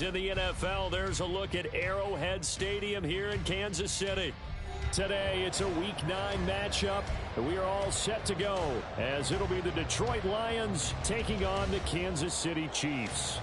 In the NFL, there's a look at Arrowhead Stadium here in Kansas City. Today, it's a Week 9 matchup, and we are all set to go, as it'll be the Detroit Lions taking on the Kansas City Chiefs.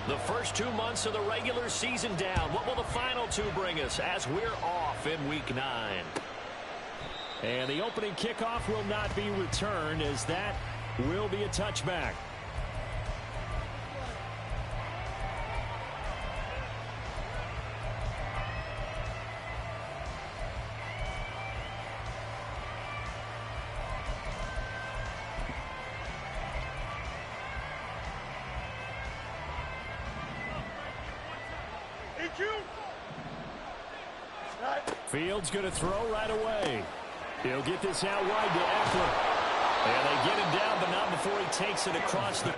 The first 2 months of the regular season down. What will the final 2 bring us as we're off in Week 9? And the opening kickoff will not be returned, as that will be a touchback. Fields going to throw right away. He'll get this out wide to Eckler. And they get him down, but not before he takes it across the...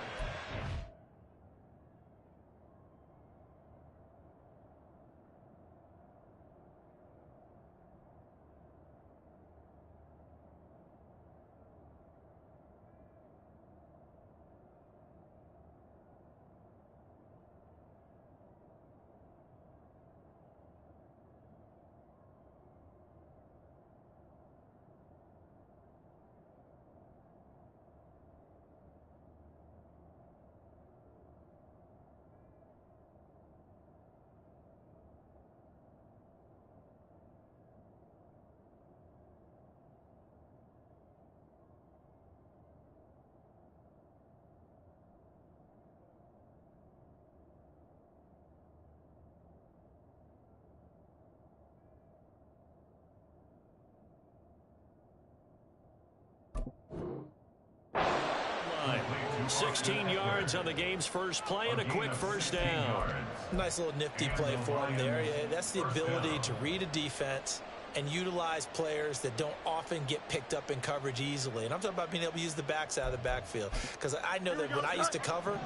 line. 16 yards on the game's first play and a quick first down. Nice little nifty play for him there. Yeah, that's the ability to read a defense and utilize players that don't often get picked up in coverage easily. And I'm talking about being able to use the backs out of the backfield. Because I know that when I used to cover,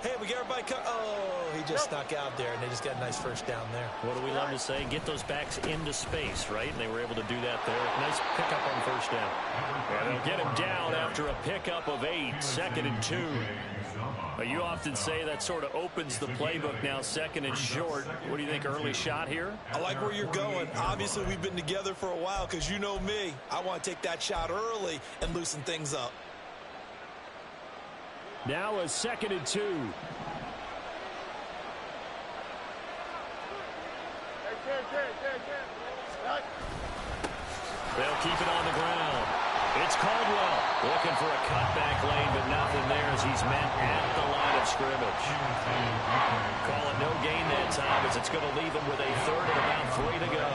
hey, we get everybody oh, he just snuck out there, and they just got a nice first down there. What do we love to say? Get those backs into space, right? And they were able to do that there. Nice pickup on first down. And they'll get him down after a pickup of 8, 2nd and 2. You often say that sort of opens the playbook now, 2nd and short. What do you think, early shot here? I like where you're going. Obviously, we've been together for a while because you know me. I want to take that shot early and loosen things up. Now a 2nd and 2. They'll keep it on the ground. It's Caldwell looking for a cutback lane, but nothing there as he's met at the line of scrimmage. Call it no gain that time as it's going to leave him with a 3rd and about 3 to go.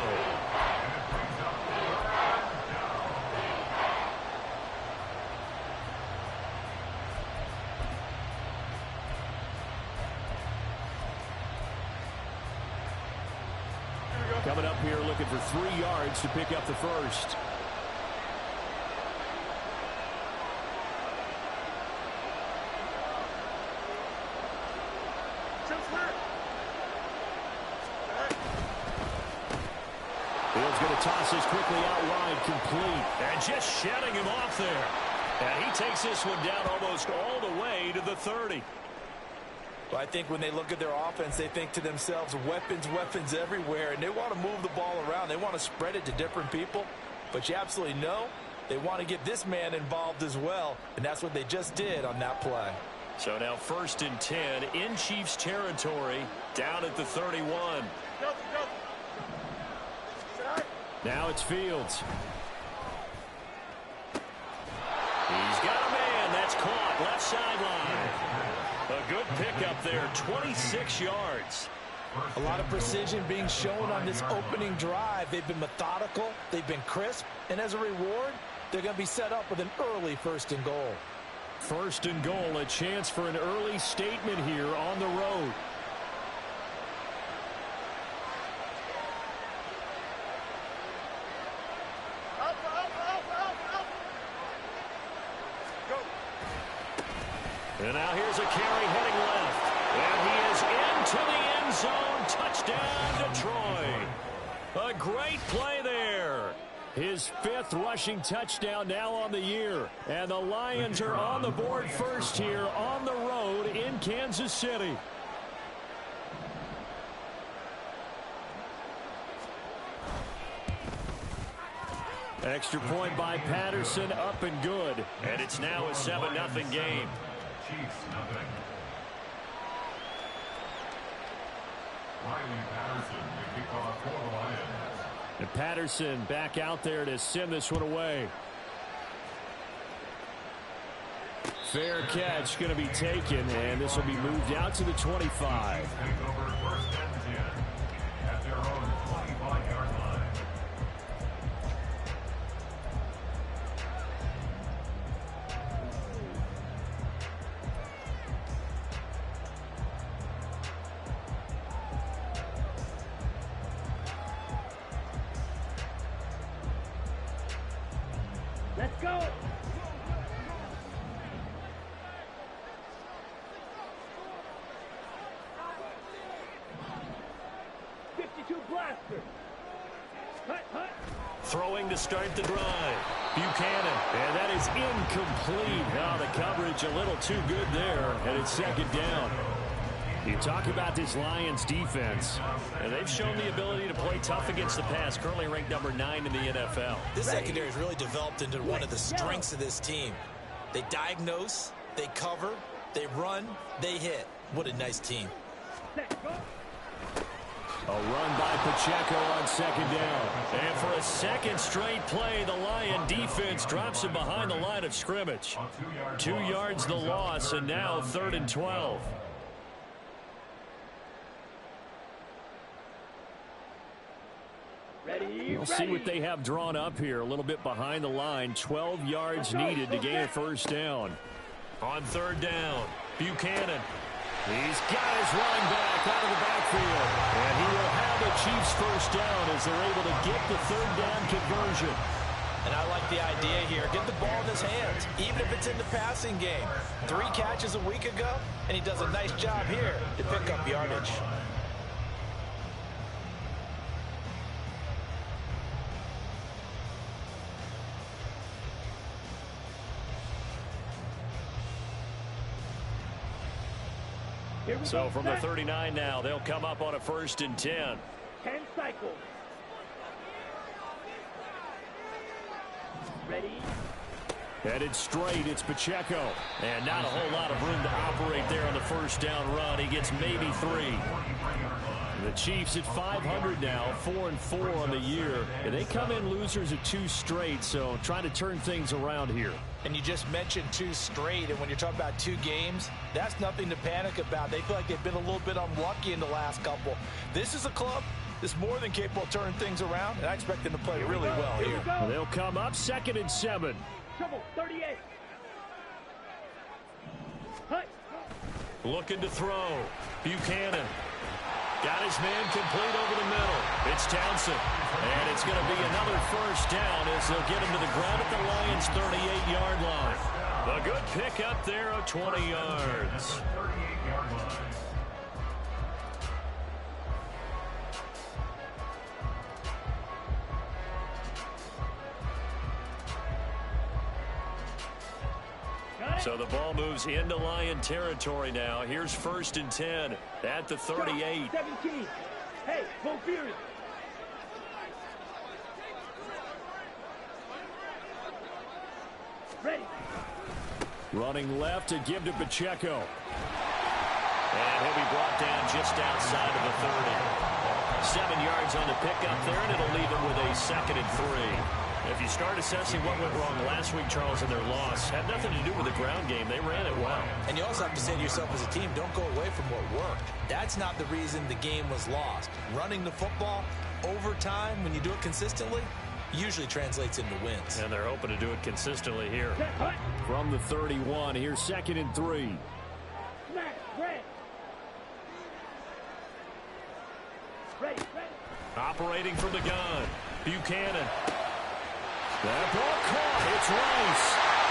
Coming up here looking for 3 yards to pick up the first. Fields going to toss this quickly out wide, complete. And just shutting him off there. And he takes this one down almost all the way to the 30. Well, I think when they look at their offense, they think to themselves, weapons everywhere, and they want to move the ball around. They want to spread it to different people, but you absolutely know they want to get this man involved as well, and that's what they just did on that play. So now 1st and 10 in Chiefs territory, down at the 31. Now it's Fields. He's got a man. That's caught left sideline. A good pickup there, 26 yards. A lot of precision being shown on this opening drive. They've been methodical, they've been crisp, and as a reward, they're going to be set up with an early 1st and goal. 1st and goal, a chance for an early statement here on the road. And now here's a carry heading left. And he is into the end end zone. Touchdown, Detroit. A great play there. His 5th rushing touchdown now on the year. And the Lions are on the board first here on the road in Kansas City. Extra point by Patterson, up and good. And it's now a 7-0 game. And Patterson back out there to send this one away. Fair catch going to be taken, and this will be moved out to the 25. Let's go. Blaster. Hut, hut. Throwing to start the drive. Buchanan. And that is incomplete. Now the coverage a little too good there. And it's 2nd down. You talk about this Lions defense. And they've shown the ability to play tough against the pass. Currently ranked number 9 in the NFL. This secondary has really developed into one of the strengths of this team. They diagnose, they cover, they run, they hit. What a nice team. A run by Pacheco on 2nd down. And for a 2nd straight play, the Lion defense drops him behind the line of scrimmage. 2 yards the loss, and now 3rd and 12. We'll see what they have drawn up here. A little bit behind the line. 12 yards needed to gain a 1st down. On 3rd down, Buchanan. He's got his running back out of the backfield. And he will have the Chiefs 1st down as they're able to get the 3rd down conversion. And I like the idea here. Get the ball in his hands, even if it's in the passing game. 3 catches a week ago, and he does a nice job here to pick up yardage. So from the 39 now, they'll come up on a 1st and 10. 10 cycles. Ready? Headed straight, it's Pacheco. And not a whole lot of room to operate there on the 1st down run. He gets maybe 3. The Chiefs at 500 now, 4-4 on the year. And they come in losers at 2 straight, so trying to turn things around here. And you just mentioned 2 straight, and when you're talking about 2 games, that's nothing to panic about. They feel like they've been a little bit unlucky in the last couple. This is a club that's more than capable of turning things around, and I expect them to play really well here. They'll come up 2nd and 7. Trouble, 38. Hut. Looking to throw. Buchanan. Got his man complete over the middle. It's Townsend. And it's going to be another 1st down as they'll get him to the ground at the Lions' 38-yard line. A good pick up there of 20 yards. So the ball moves into Lion territory now. Here's 1st and 10 at the 38. 17. Hey, go Fury. Ready. Running left to give to Pacheco. And he'll be brought down just outside of the 30. 7 yards on the pickup there, and it'll leave him with a 2nd and 3. If you start assessing what went wrong last week, Charles, in their loss, had nothing to do with the ground game. They ran it well. And you also have to say to yourself as a team, don't go away from what worked. That's not the reason the game was lost. Running the football over time, when you do it consistently, usually translates into wins. And they're hoping to do it consistently here. From the 31, here's 2nd and 3. Ready. Operating from the gun, Buchanan. That ball caught. It's Rice.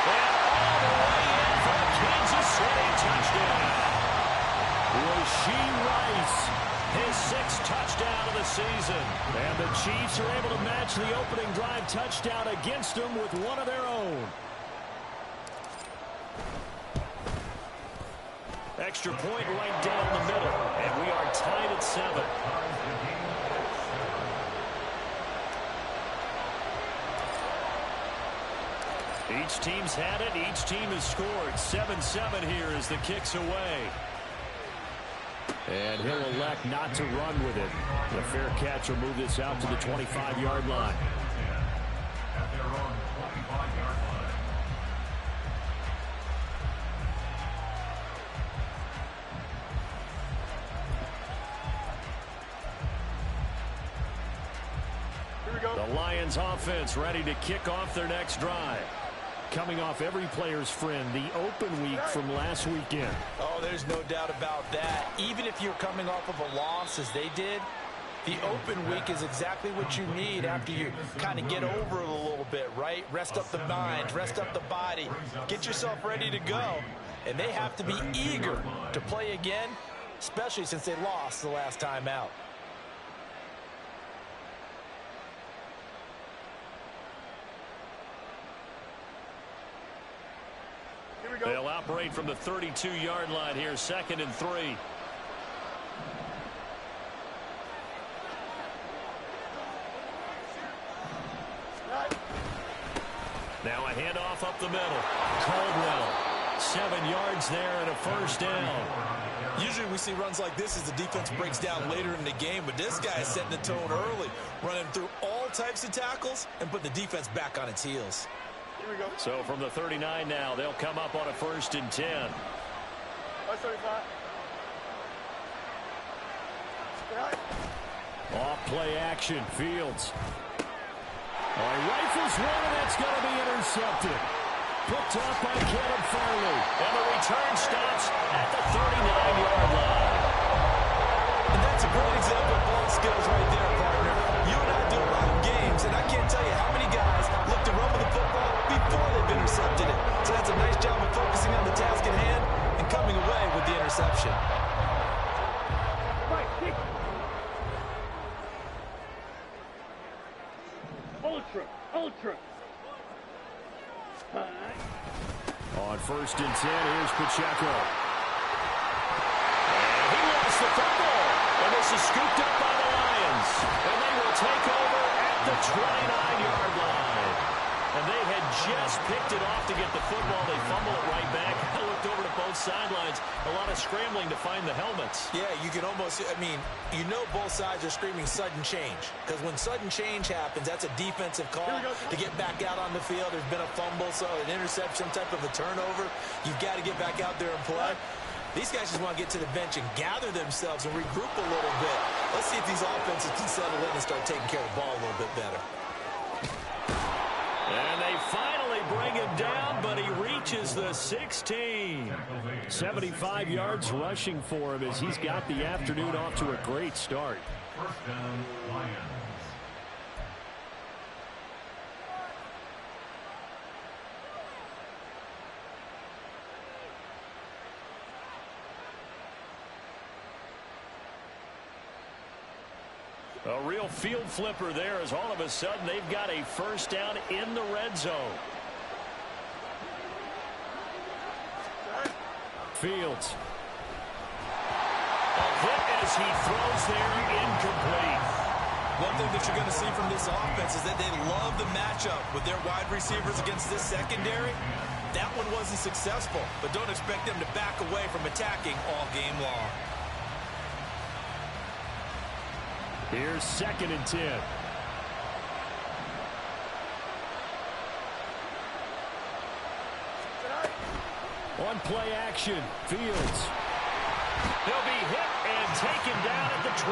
And all the way in for a Kansas City touchdown. Rasheed Rice His 6th touchdown of the season. And the Chiefs are able to match the opening drive touchdown against them with one of their own. Extra point right down the middle. And we are tied at 7. Each team's had it. Each team has scored. 7-7 here as the kick's away. And he'll elect not to run with it. The fair catch will move this out to the 25-yard line. The Lions offense ready to kick off their next drive. Coming off every player's friend, the open week from last weekend. Oh, there's no doubt about that. Even if you're coming off of a loss as they did, the open week is exactly what you need after you kind of get over it a little bit, right? Rest up the mind, rest up the body, get yourself ready to go. And they have to be eager to play again, especially since they lost the last time out. They'll operate from the 32-yard line here, 2nd and 3. Now a handoff up the middle. Caldwell, 7 yards there and a first down. Usually we see runs like this as the defense breaks down later in the game, but this guy is setting the tone early, running through all types of tackles and put the defense back on its heels. So from the 39 now, they'll come up on a 1st and 10. Off play action, Fields. He rifles one, and that's going to be intercepted. Picked up by Caleb Farley. And the return stops at the 39-yard line. And that's a great example of ball skills right there, partner. You and I do a lot of games, and I can't tell you how many guys look to run with the football before they've intercepted it. So that's a nice job of focusing on the task at hand and coming away with the interception. Ultra. On 1st and 10, here's Pacheco. And he lost the football. And this is scooped up by the Lions. And they will take over at the 29-yard line. And they had just picked it off to get the football. They fumble it right back. I looked over to both sidelines. A lot of scrambling to find the helmets. Yeah, you can almost, you know both sides are screaming sudden change. Because when sudden change happens, that's a defensive call to get back out on the field. There's been a fumble, so an interception, type of a turnover. You've got to get back out there and play. These guys just want to get to the bench and gather themselves and regroup a little bit. Let's see if these offenses can settle in and start taking care of the ball a little bit better. And they finally bring him down, but he reaches the 16. 75 yards rushing for him as he's got the afternoon off to a great start. First down, Lions. A real field flipper there as all of a sudden they've got a first down in the red zone. Fields. A hit as he throws there, incomplete. One thing that you're going to see from this offense is that they love the matchup with their wide receivers against this secondary. That one wasn't successful, but don't expect them to back away from attacking all game long. Here's 2nd and 10. On play action, Fields. He'll be hit and taken down at the 21.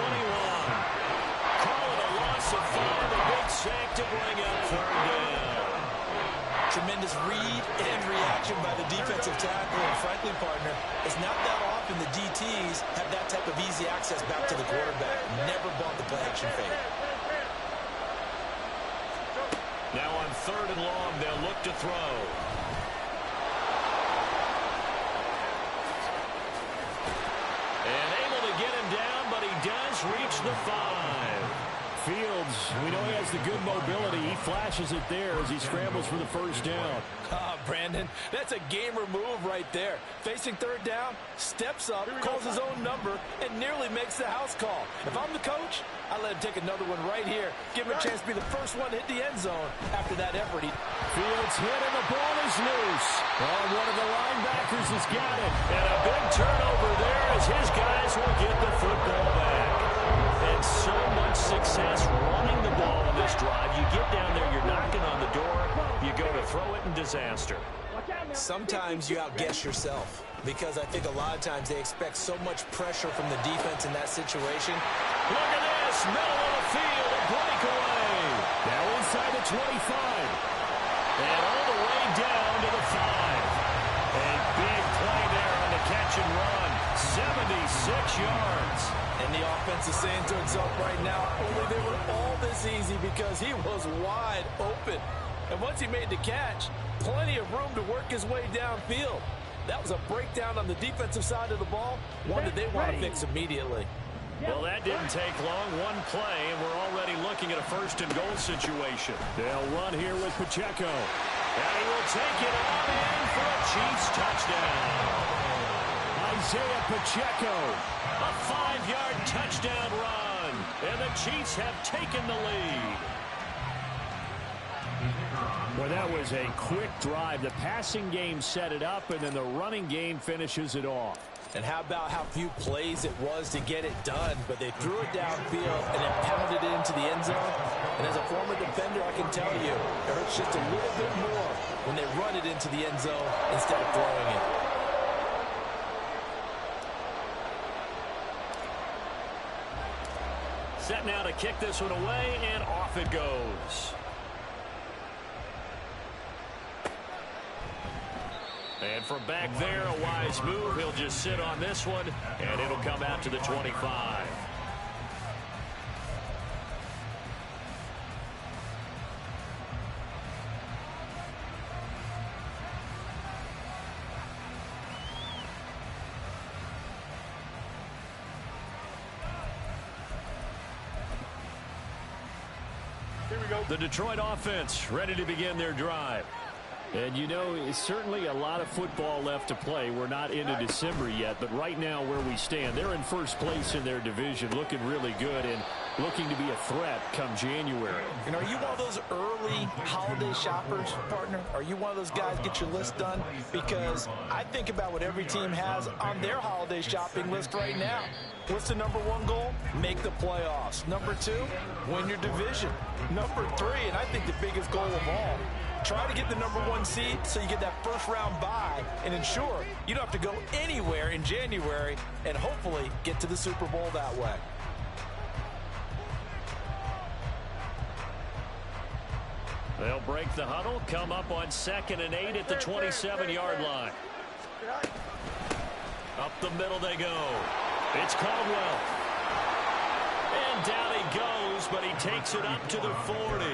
Call it a loss of 5, a big sack to bring up 3rd down. Tremendous read and reaction by the defensive tackle, and frankly, partner, it's not that often the DTs have that type of easy access back to the quarterback. Never bought the play action fake. Now on 3rd and long, they'll look to throw. And able to get him down, but he does reach the 5. Fields, we know he has the good mobility. He flashes it there as he scrambles for the first down. Brandon, that's a gamer move right there. Facing third down, steps up, calls his own number, and nearly makes the house call. If I'm the coach, I let him take another one right here. Give him a chance to be the first one to hit the end zone after that effort. Fields hit and the ball is loose. Oh, one of the linebackers has got it. And a big turnover there as his guys will get the football back. And so much success running the ball on this drive. You get down there, you're knocking on the door, you go to throw it in disaster. Sometimes you outguess yourself because I think a lot of times they expect so much pressure from the defense in that situation. Look at this, middle of the field, a breakaway. Now inside the 25. And all the way down to the 5. A big play there on the catch and run. 76 yards. And the offense is saying to itself right now, only they were all this easy because he was wide open. And once he made the catch, plenty of room to work his way downfield. That was a breakdown on the defensive side of the ball, one that they want to fix immediately. Well, that didn't take long. One play, and we're already looking at a first-and-goal situation. They'll run here with Pacheco. And he will take it on in for a Chiefs touchdown. Isaiah Pacheco, a 5-yard touchdown run. And the Chiefs have taken the lead. Well, that was a quick drive. The passing game set it up, and then the running game finishes it off. And how about how few plays it was to get it done, but they threw it downfield and then pounded it into the end zone. And as a former defender, I can tell you, it hurts just a little bit more when they run it into the end zone instead of throwing it. Set now to kick this one away, and off it goes. And from back there, a wise move. He'll just sit on this one, and it'll come out to the 25. Here we go. The Detroit offense ready to begin their drive. And, you know, it's certainly a lot of football left to play. We're not into December yet, but right now where we stand, they're in first place in their division, looking really good and looking to be a threat come January. And are you one of those early holiday shoppers, partner? Are you one of those guys get your list done? Because I think about what every team has on their holiday shopping list right now. What's the number one goal? Make the playoffs. Number two, win your division. Number three, and I think the biggest goal of all, try to get the number one seed so you get that first round bye and ensure you don't have to go anywhere in January and hopefully get to the Super Bowl that way. They'll break the huddle, come up on 2nd and 8 at the 27-yard line. Up the middle they go. It's Caldwell. And down he goes, but he takes it up to the 40.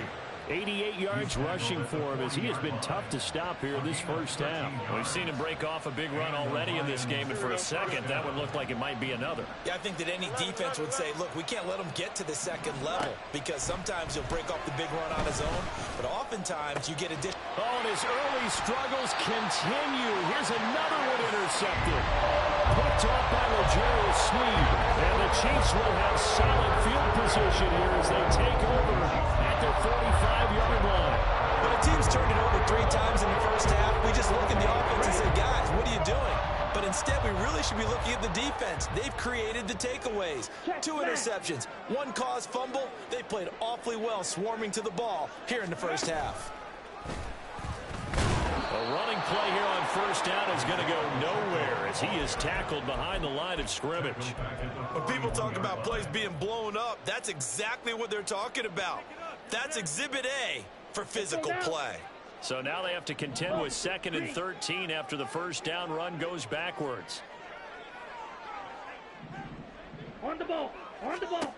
88 yards rushing for him as he has been tough to stop here this first half. We've seen him break off a big run already in this game, and for a second, that would look like it might be another. Yeah, I think that any defense would say, look, we can't let him get to the second level because sometimes he'll break off the big run on his own, but oftentimes you get additional. Oh, and his early struggles continue. Here's another one intercepted. Picked off by L'Jarius Sneed. And the Chiefs will have solid field position here as they take over at their 45-yard line. When a team's turned it over 3 times in the first half, we just look at the offense and say, guys, what are you doing? But instead, we really should be looking at the defense. They've created the takeaways. 2 interceptions, 1 caused fumble. They played awfully well swarming to the ball here in the first half. A running play here on first down is going to go nowhere as he is tackled behind the line of scrimmage. When people talk about plays being blown up, that's exactly what they're talking about. That's Exhibit A for physical play. So now they have to contend with 2nd and 13 after the first down run goes backwards. On the ball. On the ball.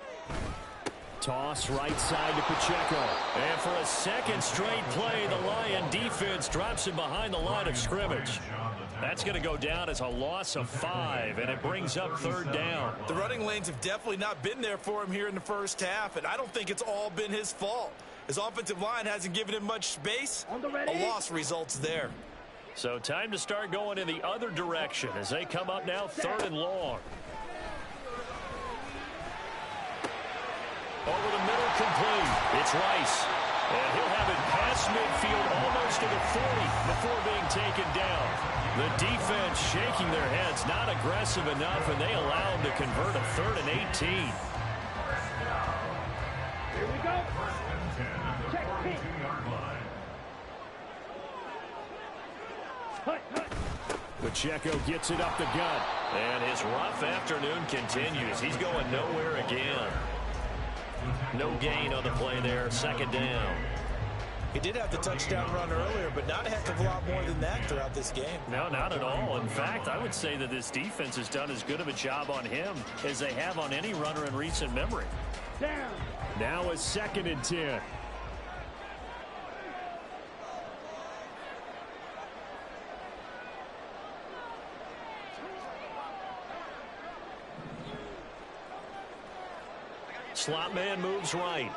Toss right side to Pacheco. And for a second straight play, the Lion defense drops him behind the line of scrimmage. That's going to go down as a loss of 5, and it brings up 3rd down. The running lanes have definitely not been there for him here in the first half, and I don't think it's all been his fault. His offensive line hasn't given him much space. A loss results there. So time to start going in the other direction as they come up now 3rd and long. Over the middle, complete. It's Rice. And he'll have it past midfield almost to the 40 before being taken down. The defense shaking their heads, not aggressive enough, and they allow him to convert a 3rd and 18. Here we go. Check pin. Pacheco gets it up the gut. And his rough afternoon continues. He's going nowhere again. No gain on the play there. 2nd down. He did have the touchdown run earlier, but not a heck of a lot more than that throughout this game. No, not at all. In fact, I would say that this defense has done as good of a job on him as they have on any runner in recent memory. Down. Now a 2nd and 10. Slot man moves right.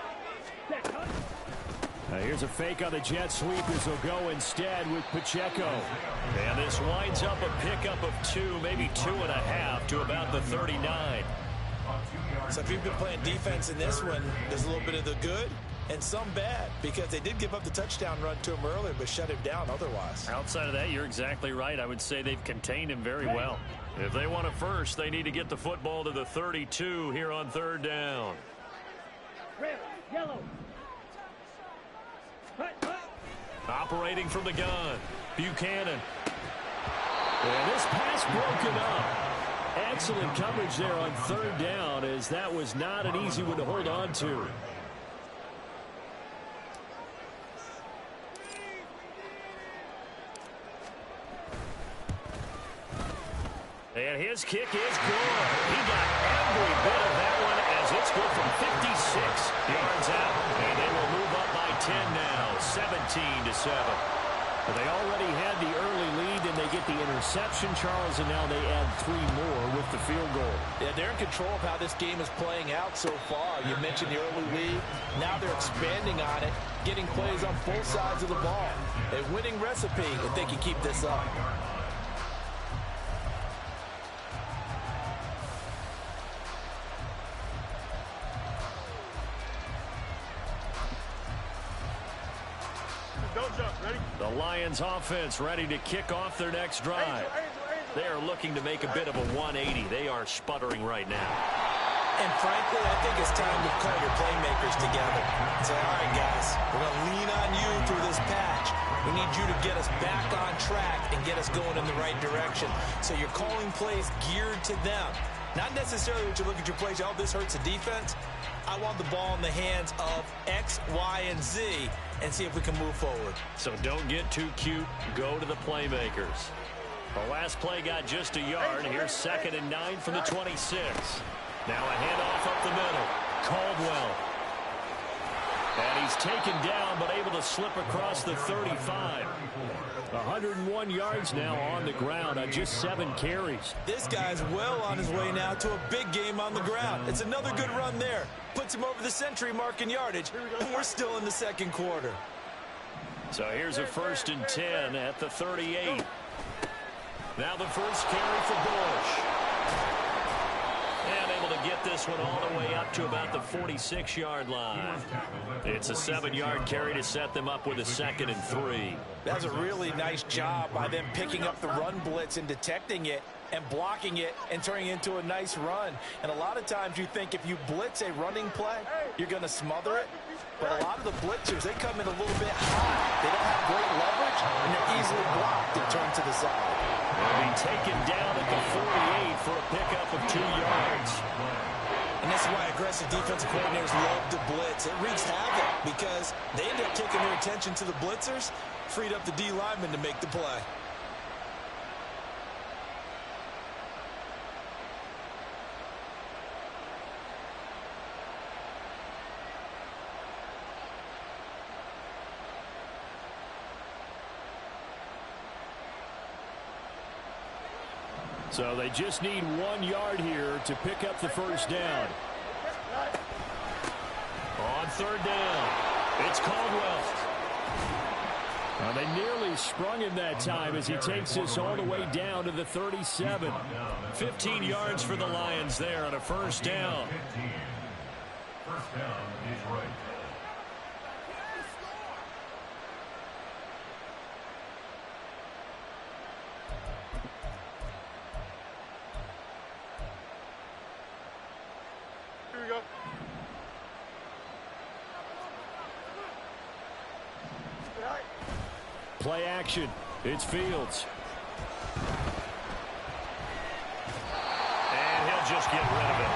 Now here's a fake on the jet sweep as they'll go instead with Pacheco. And this winds up a pickup of 2, maybe 2.5 to about the 39. So if you've been playing defense in this one, there's a little bit of the good and some bad, because they did give up the touchdown run to him earlier but shut him down otherwise. Outside of that, you're exactly right. I would say they've contained him very well. If they want it first, they need to get the football to the 32 here on 3rd down. Red, yellow. Operating from the gun, Buchanan. And this pass broken up. Excellent coverage there on 3rd down, as that was not an easy one to hold on to. And his kick is good. He got every bit of that one as it's good from 56 yards out. And they will move up by 10 now, 17-7. But they already had the early lead, and they get the interception, Charles, and now they add 3 more with the field goal. Yeah, they're in control of how this game is playing out so far. You mentioned the early lead. Now they're expanding on it, getting plays on both sides of the ball. A winning recipe if they can keep this up. The Lions offense ready to kick off their next drive. They are looking to make a bit of a 180. They are sputtering right now. And frankly, I think it's time to call your playmakers together and say, all right, guys, we're going to lean on you through this patch. We need you to get us back on track and get us going in the right direction. So you're calling plays geared to them. Not necessarily what you look at your plays, oh, this hurts the defense. I want the ball in the hands of X, Y, and Z and see if we can move forward. So don't get too cute. Go to the playmakers. The last play got just a yard. Here's 2nd and 9 from the 26. Now a handoff up the middle. Caldwell. And he's taken down, but able to slip across the 35. 101 yards now on the ground on just 7 carries. This guy's well on his way now to a big game on the ground. It's another good run there. Puts him over the century mark in yardage, and we're still in the 2nd quarter. So here's a 1st and 10 at the 38. Now the first carry for Bush. And able to get this one all the way up to about the 46-yard line. It's a 7-yard carry to set them up with a 2nd and 3. That's a really nice job by them picking up the run blitz and detecting it and blocking it and turning it into a nice run. And a lot of times you think if you blitz a running play, you're going to smother it. But a lot of the blitzers, they come in a little bit high. They don't have great leverage, and they're easily blocked and turned to the side. They'll be taken down at the 48 for a pickup of 2 yards. And this is why aggressive defensive coordinators love to blitz. It wreaks havoc because they end up taking their attention to the blitzers, freed up the D lineman to make the play. So they just need 1 yard here to pick up the first down. On third down, it's Caldwell. Well, they nearly sprung him that time as he takes this all the way down to the 37. 15 yards for the Lions there on a first down. First down is right. Here we go. Play action. It's Fields. And he'll just get rid of it.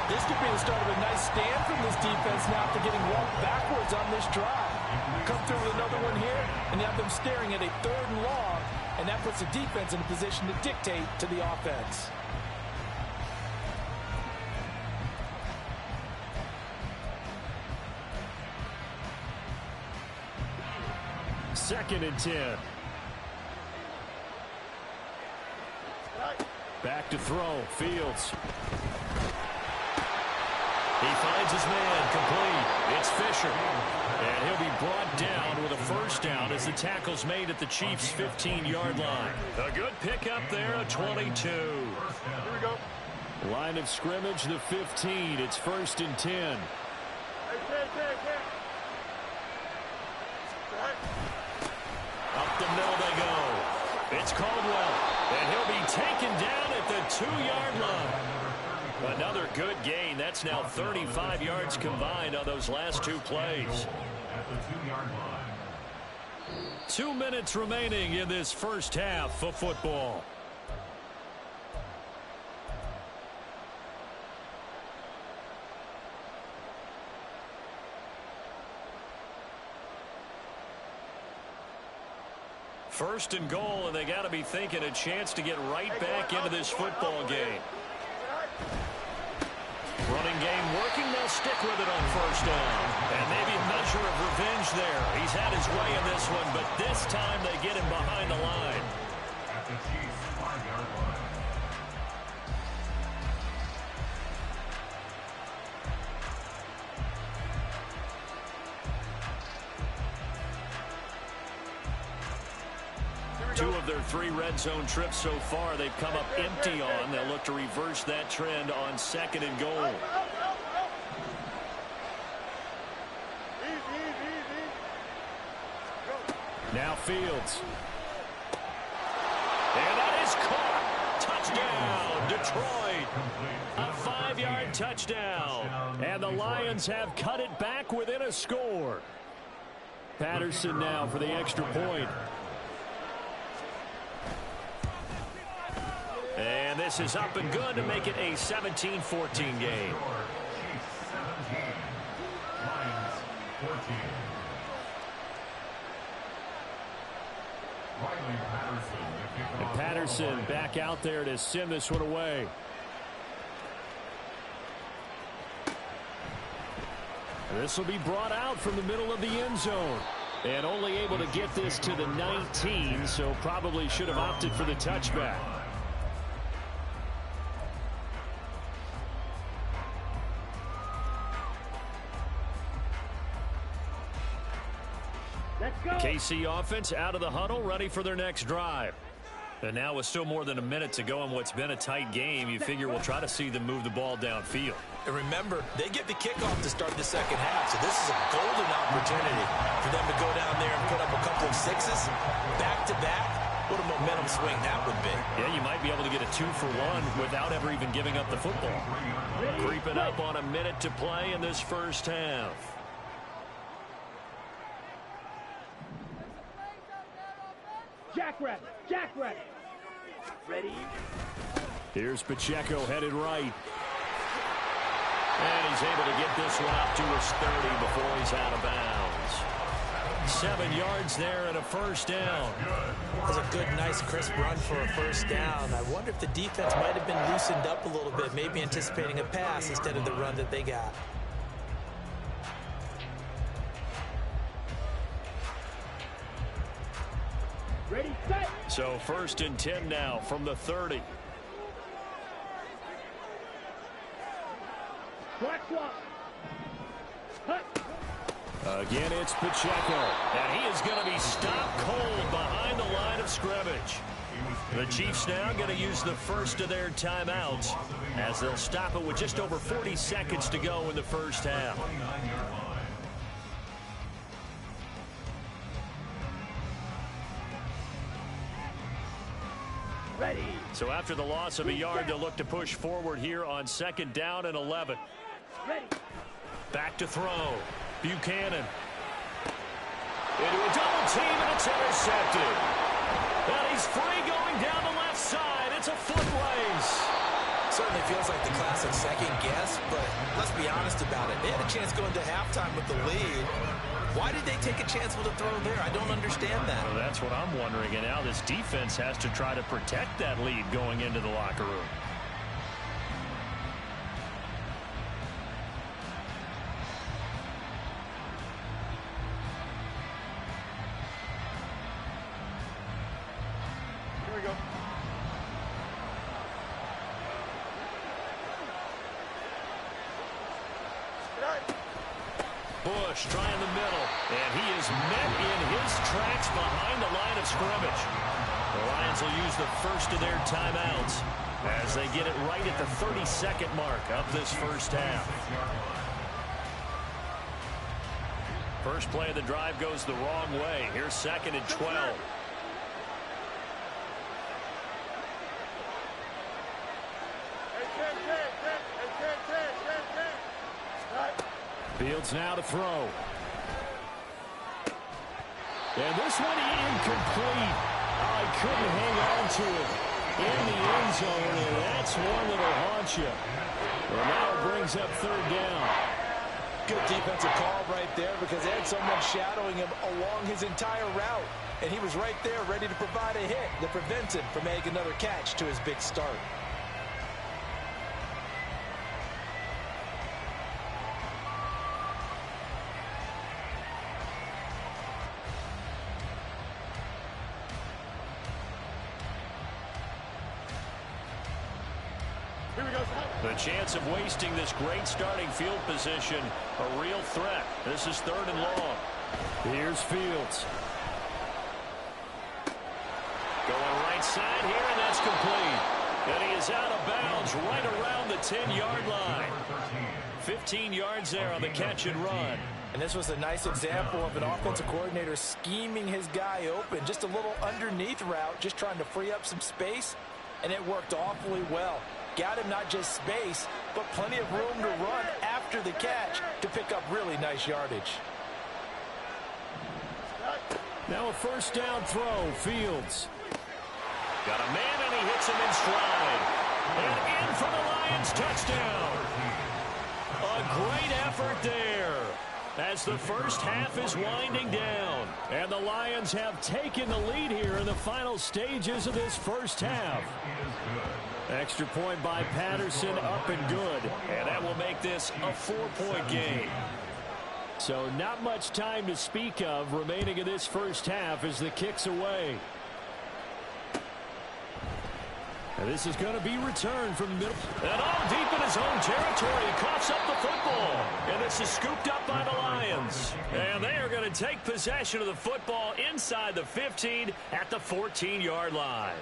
This could be the start of a nice stand from this defense now after getting walked backwards on this drive. Come through with another one here, and you have them staring at a 3rd and long, and that puts the defense in a position to dictate to the offense. Second and 10. Back to throw. Fields. He finds his man complete. It's Fisher. And he'll be brought down with a first down as the tackle's made at the Chiefs' 15-yard line. A good pickup there, a 22. Here we go. Line of scrimmage, the 15. It's 1st and 10. Up the middle they go. It's Caldwell. And he'll be taken down at the 2-yard line. Another good gain. That's now 35 yards combined on those last 2 plays. At the 2-yard line. 2 minutes remaining in this first half of football. First and goal, and they got to be thinking a chance to get right back into this football game. Running game working, they'll stick with it on first down. And maybe a measure of revenge there. He's had his way in this one, but this time they get him behind the line. At the Chiefs' 5-yard line. Two of their 3 red zone trips so far they've come up empty on. They'll look to reverse that trend on 2nd and goal. Now Fields. And that is caught. Touchdown, Detroit. A 5-yard touchdown. And the Lions have cut it back within a score. Patterson now for the extra point. And this is up and good to make it a 17-14 game. Chiefs 17. Lions 14. And Patterson back out there to send this one away. This will be brought out from the middle of the end zone. And only able to get this to the 19, so probably should have opted for the touchback. KC offense out of the huddle, ready for their next drive. And now with still more than a minute to go in what's been a tight game, you figure we'll try to see them move the ball downfield. And remember, they get the kickoff to start the second half, so this is a golden opportunity for them to go down there and put up a couple of 6s back-to-back. What a momentum swing that would be. Yeah, you might be able to get a 2-for-1 without ever even giving up the football. Creeping up on a minute to play in this first half. Jackrabbit, jackrabbit. Ready? Here's Pacheco headed right. And he's able to get this one up to his 30 before he's out of bounds. 7 yards there and a first down. That was a good, nice, crisp run for a first down. I wonder if the defense might have been loosened up a little bit, maybe anticipating a pass instead of the run that they got. Ready, set. So 1st and 10 now from the 30. swap. Hut. Again, it's Pacheco. And he is going to be stopped cold behind the line of scrimmage. The Chiefs now going to use the first of their timeouts as they'll stop it with just over 40 seconds to go in the first half. Ready. So after the loss of a yard, they'll look to push forward here on 2nd down and 11. Ready. Back to throw. Buchanan. Into a double team, and it's intercepted. And he's free going down the left side. It's a foot race. Certainly feels like the classic second guess, but let's be honest about it. They had a chance going to halftime with the lead. Why did they take a chance with a throw there? I don't understand that. Well, that's what I'm wondering. And now this defense has to try to protect that lead going into the locker room. Here we go. Bush trying the middle, and he is met in his tracks behind the line of scrimmage. The Lions will use the first of their timeouts as they get it right at the 30-second mark of this first half. First play of the drive goes the wrong way. Here's 2nd and 12. Fields now to throw. And this one incomplete. Oh, he couldn't hang on to it in the end zone, and that's one that'll haunt you. Well, now it brings up 3rd down. Good defensive call right there because they had someone shadowing him along his entire route. And he was right there ready to provide a hit that prevents him from making another catch to his big start. The chance of wasting this great starting field position, a real threat. This is 3rd and long. Here's Fields. Going right side here, and that's complete. And he is out of bounds right around the 10-yard line. 15 yards there on the catch and run. And this was a nice example of an offensive coordinator scheming his guy open. Just a little underneath route, just trying to free up some space, and it worked awfully well. Got him not just space, but plenty of room to run after the catch to pick up really nice yardage. Now a 1st down throw, Fields. Got a man, and he hits him in stride. And in for the Lions touchdown. A great effort there as the first half is winding down. And the Lions have taken the lead here in the final stages of this first half. Extra point by Patterson, up and good. And that will make this a 4-point game. So not much time to speak of remaining in this first half as the kick's away. And this is going to be returned from the middle. And all deep in his own territory, he coughs up the football. And this is scooped up by the Lions. And they are going to take possession of the football inside the 15 at the 14-yard line.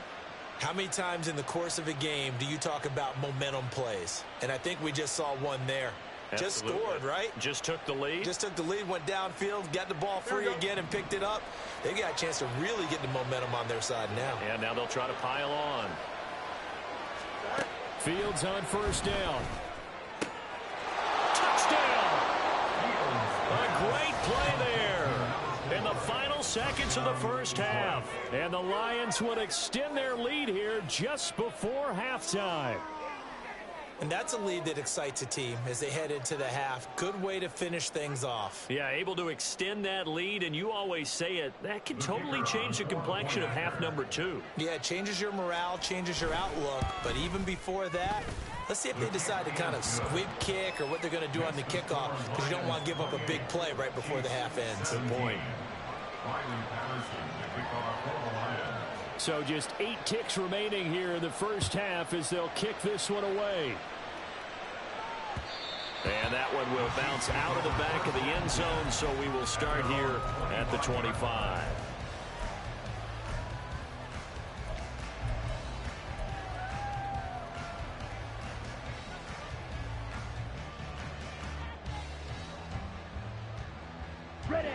How many times in the course of a game do you talk about momentum plays? And I think we just saw one there. Absolutely. Just scored, right? Just took the lead. Just took the lead, went downfield, got the ball free again and picked it up. They got a chance to really get the momentum on their side now. And now they'll try to pile on. Fields on 1st down. Touchdown! A great play there in the final seconds of the first half. And the Lions would extend their lead here just before halftime. And that's a lead that excites a team as they head into the half. Good way to finish things off. Yeah, able to extend that lead, and you always say it, that can totally change the complexion of half number 2. Yeah, it changes your morale, changes your outlook. But even before that, let's see if they decide to kind of squib kick or what they're going to do on the kickoff, because you don't want to give up a big play right before the half ends. Good point. So just 8 ticks remaining here in the first half as they'll kick this one away. And that one will bounce out of the back of the end zone, so we will start here at the 25. Ready.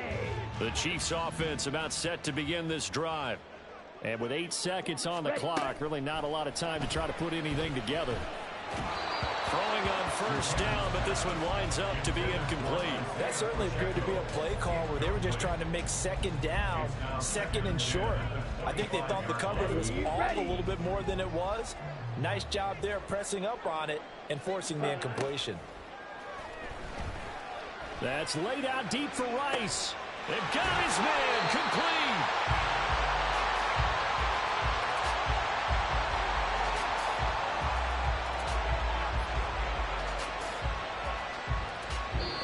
The Chiefs offense about set to begin this drive. And with 8 seconds on the clock, really not a lot of time to try to put anything together. Throwing on first down, but this one winds up to be incomplete. That certainly appeared to be a play call where they were just trying to make second down, second and short. I think they thought the coverage was off a little bit more than it was. Nice job there pressing up on it and forcing the incompletion. That's laid out deep for Rice. They've got his man complete.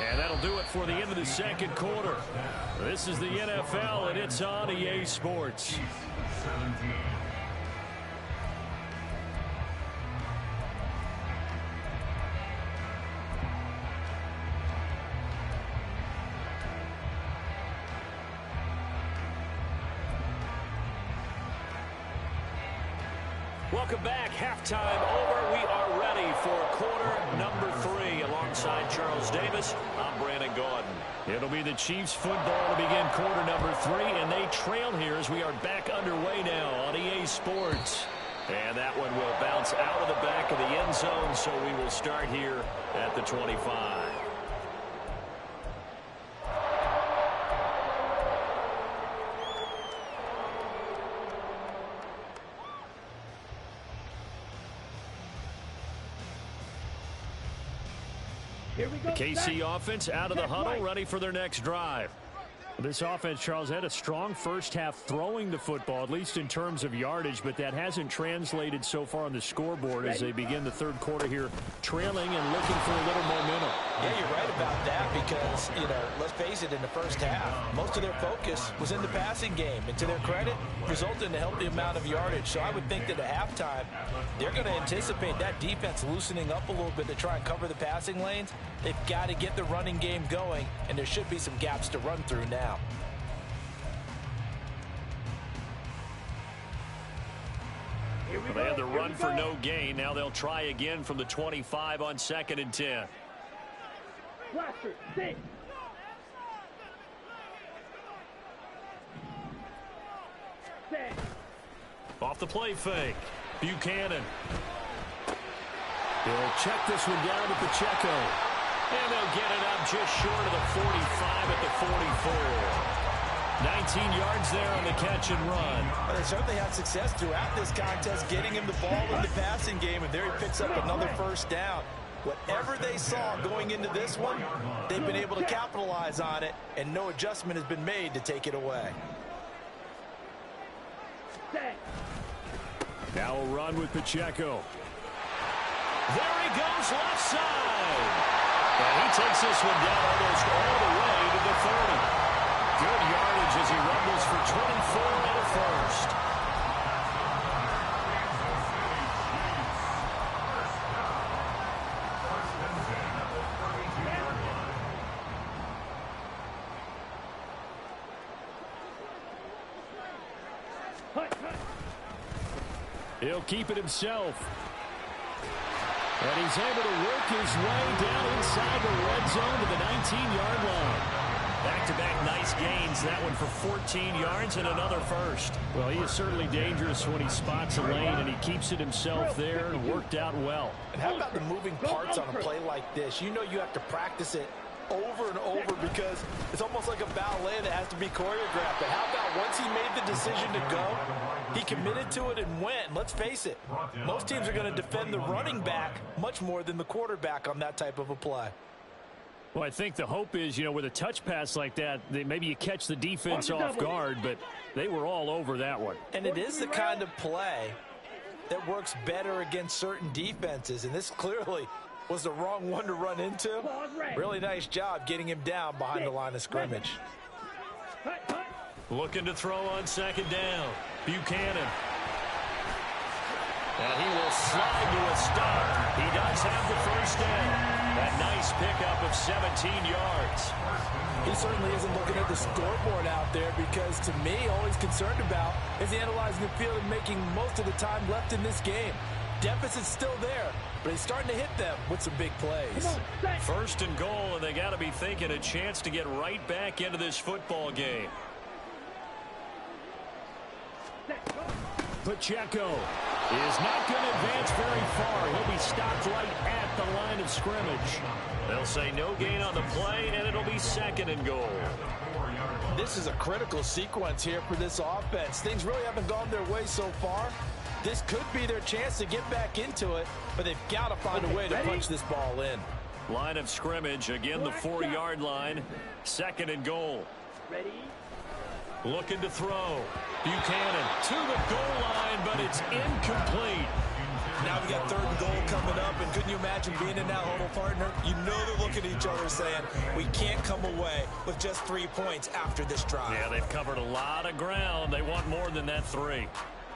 And that'll do it for the end of the second quarter. This is the NFL, and it's on EA Sports. 17. Welcome back. Halftime over. We are ready for quarter number 3. Alongside Charles Davis, I'm Brandon Gordon. It'll be the Chiefs football to begin quarter number 3, and they trail here as we are back underway now on EA Sports. And that one will bounce out of the back of the end zone, so we will start here at the 25. Here we go. The KC offense out of the huddle, ready for their next drive. This offense, Charles, had a strong first half throwing the football, at least in terms of yardage, but that hasn't translated so far on the scoreboard as they begin the third quarter here, trailing and looking for a little momentum. Yeah, you're right about that because, let's face it, in the first half, most of their focus was in the passing game. And to their credit, resulted in a healthy amount of yardage. So I would think that at halftime, they're going to anticipate that defense loosening up a little bit to try and cover the passing lanes. They've got to get the running game going, and there should be some gaps to run through now. They had the run for no gain. Now they'll try again from the 25 on 2nd and 10. Blaster, sit. Set. Off the play fake. Buchanan. They'll check this one down to Pacheco. And they'll get it up just short of the 45 at the 44. 19 yards there on the catch and run. Well, they certainly had success throughout this contest getting him the ball in the passing game, and there he picks up another first down. Whatever they saw going into this one, they've been able to capitalize on it, and no adjustment has been made to take it away. Set. Now a run with Pacheco. There he goes, left side. And he takes this one down almost all the way to the 30. Good yardage as he rumbles for 24 and a first. He'll keep it himself. And he's able to work his way down inside the red zone to the 19-yard line. Back-to-back nice gains. That one for 14 yards and another first. Well, he is certainly dangerous when he spots a lane, and he keeps it himself there and worked out well. And how about the moving parts on a play like this? You know you have to practice it over and over because it's almost like a ballet that has to be choreographed. But how about once he made the decision to go, he committed to it and went. And let's face it, most teams are going to defend the running back much more than the quarterback on that type of a play. Well, I think the hope is, with a touch pass like that, maybe you catch the defense off guard, but they were all over that one. And it is the kind of play that works better against certain defenses, and this clearly was the wrong one to run into. Really nice job getting him down behind the line of scrimmage. Looking to throw on 2nd down. Buchanan. And he will slide to a stop. He does have the first down. A nice pickup of 17 yards. He certainly isn't looking at the scoreboard out there because, to me, all he's concerned about is analyzing the field and making most of the time left in this game. Deficit's still there, but he's starting to hit them with some big plays. First and goal, and they got to be thinking a chance to get right back into this football game. Pacheco is not going to advance very far. He'll be stopped right at the line of scrimmage. They'll say no gain on the play, and it'll be second and goal. This is a critical sequence here for this offense. Things really haven't gone their way so far. This could be their chance to get back into it, but they've got to find a way to punch this ball in. Line of scrimmage, again the 4-yard line. Second and goal. Ready? Looking to throw. Buchanan to the goal line, but it's incomplete. Now we got third and goal coming up, and couldn't you imagine being in that huddle, partner? You know they're looking at each other saying, we can't come away with just 3 points after this drive. Yeah, they've covered a lot of ground. They want more than that 3.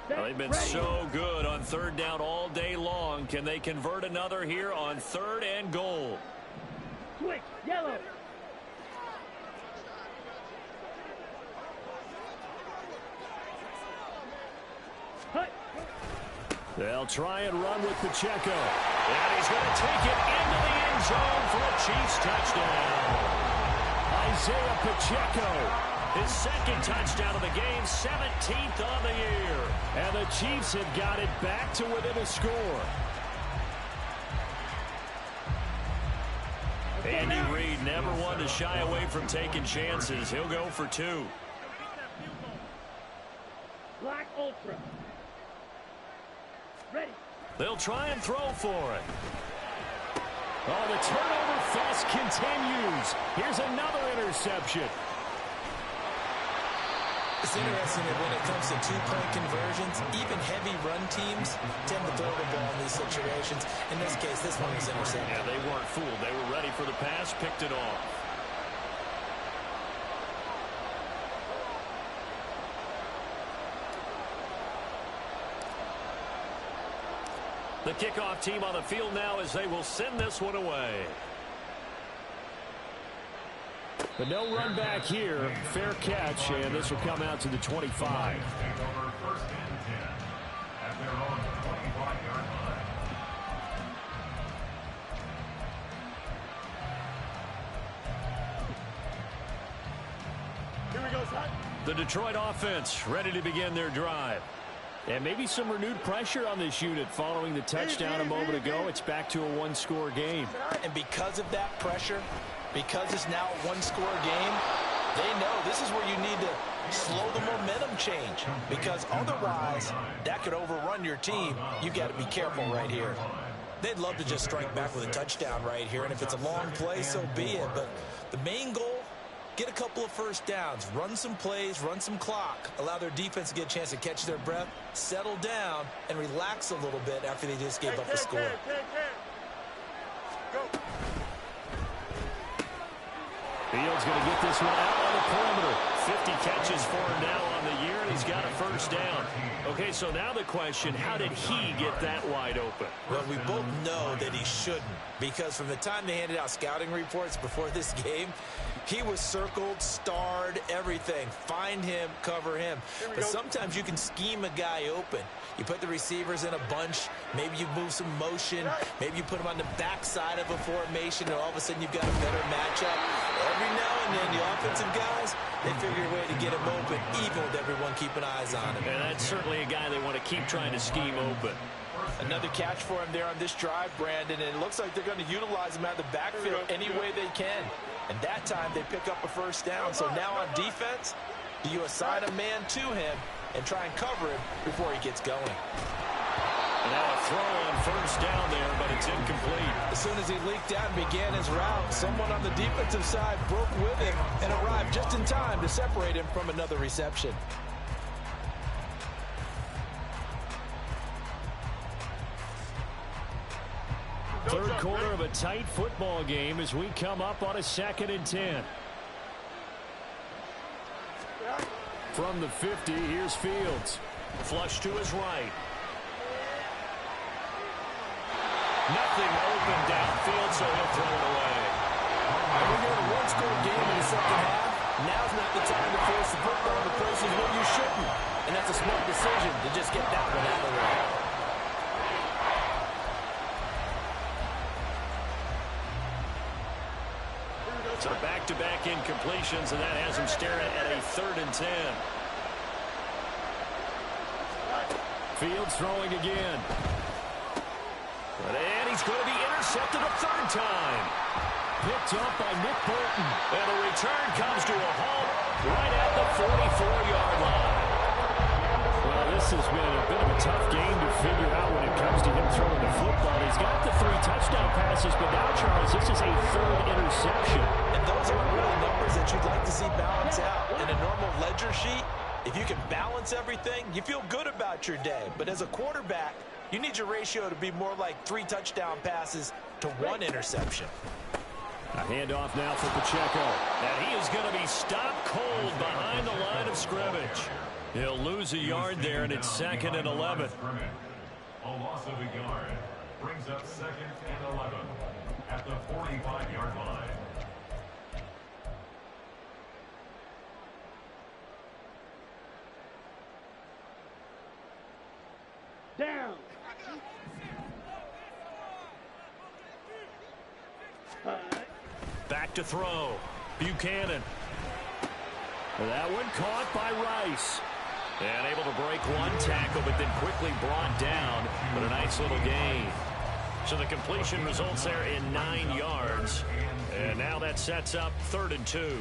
Well, they've been so good on third down all day long. Can they convert another here on third and goal? Switch, yellow. Hut. They'll try and run with Pacheco. And he's going to take it into the end zone for a Chiefs touchdown. Isaiah Pacheco, his second touchdown of the game, 17th on the year. And the Chiefs have got it back to within a score. Andy Reid never one to shy away from taking chances. He'll go for 2. Black Ultra. Ready. They'll try and throw for it. Oh, the turnover fest continues. Here's another interception. It's interesting that when it comes to two-point conversions, even heavy run teams tend to throw the ball in these situations. In this case, this one was intercepted. Yeah, they weren't fooled. They were ready for the pass, picked it off. The kickoff team on the field now as they will send this one away. But no run back here. Fair catch, and this will come out to the 25. Here we go, son. The Detroit offense ready to begin their drive. And maybe some renewed pressure on this unit following the touchdown a moment ago. It's back to a one-score game. And because of that pressure, because it's now a one-score game, they know this is where you need to slow the momentum change. Because otherwise, that could overrun your team. You've got to be careful right here. They'd love to just strike back with a touchdown right here. And if it's a long play, so be it. But the main goal, get a couple of first downs, run some plays, run some clock, allow their defense to get a chance to catch their breath, settle down, and relax a little bit after they just gave up the score. Go. Fields going to get this one out on the perimeter. 50 catches for him now on the year, and he's got a first down. Okay, so now the question, how did he get that wide open? Well, we both know that he shouldn't, because from the time they handed out scouting reports before this game, he was circled, starred, everything. Find him, cover him. But sometimes you can scheme a guy open. You put the receivers in a bunch. Maybe you move some motion. Maybe you put them on the backside of a formation, and all of a sudden you've got a better matchup. Every now and then, the offensive guys, they figure a way to get him open, even with everyone keeping eyes on him. And that's certainly a guy they want to keep trying to scheme open. Another catch for him there on this drive, Brandon, and it looks like they're going to utilize him out of the backfield any way they can. And that time they pick up a first down. So now on defense, do you assign a man to him and try and cover him before he gets going? And now a throw on first down there, but it's incomplete. As soon as he leaked out and began his route, someone on the defensive side broke with him and arrived just in time to separate him from another reception. Third quarter of a tight football game as we come up on a 2nd and 10. From the 50, here's Fields. Flush to his right. Nothing open downfield, so he'll throw it away. And when you're in a one-score game in the second half, now's not the time to force the football into places where you shouldn't. And that's a smart decision to just get that one out of the way. So back-to-back incompletions, and that has him staring at a 3rd and 10. Fields throwing again. And he's going to be intercepted a 3rd time. Picked up by Nick Bolton. And the return comes to a halt right at the 44-yard line. Well, this has been a bit of a tough game to figure out when it comes to him throwing the football. He's got the 3 touchdown passes, but now, Charles, this is a 3rd interception. And those are really numbers that you'd like to see balance out. In a normal ledger sheet, if you can balance everything, you feel good about your day. But as a quarterback, you need your ratio to be more like 3 touchdown passes to 1 interception. A handoff now for Pacheco. And he is going to be stopped cold behind the line of scrimmage. He'll lose a yard there, and it's 2nd and 11. A loss of a yard brings up 2nd and 11 at the 45-yard line. Down. Back to throw. Buchanan. That one caught by Rice. And able to break 1 tackle, but then quickly brought down. But a nice little gain. So the completion results there in 9 yards. And now that sets up 3rd and 2.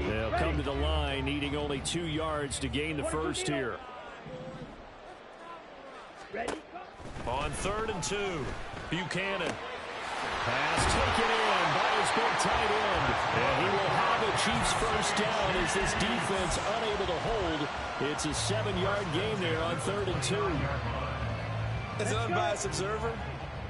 They'll come to the line, needing only 2 yards to gain the first here. On 3rd and 2, Buchanan. Pass taken in by his big tight end. And he will have a Chiefs first down as this defense unable to hold. It's a 7-yard gain there on 3rd and 2. As an unbiased observer,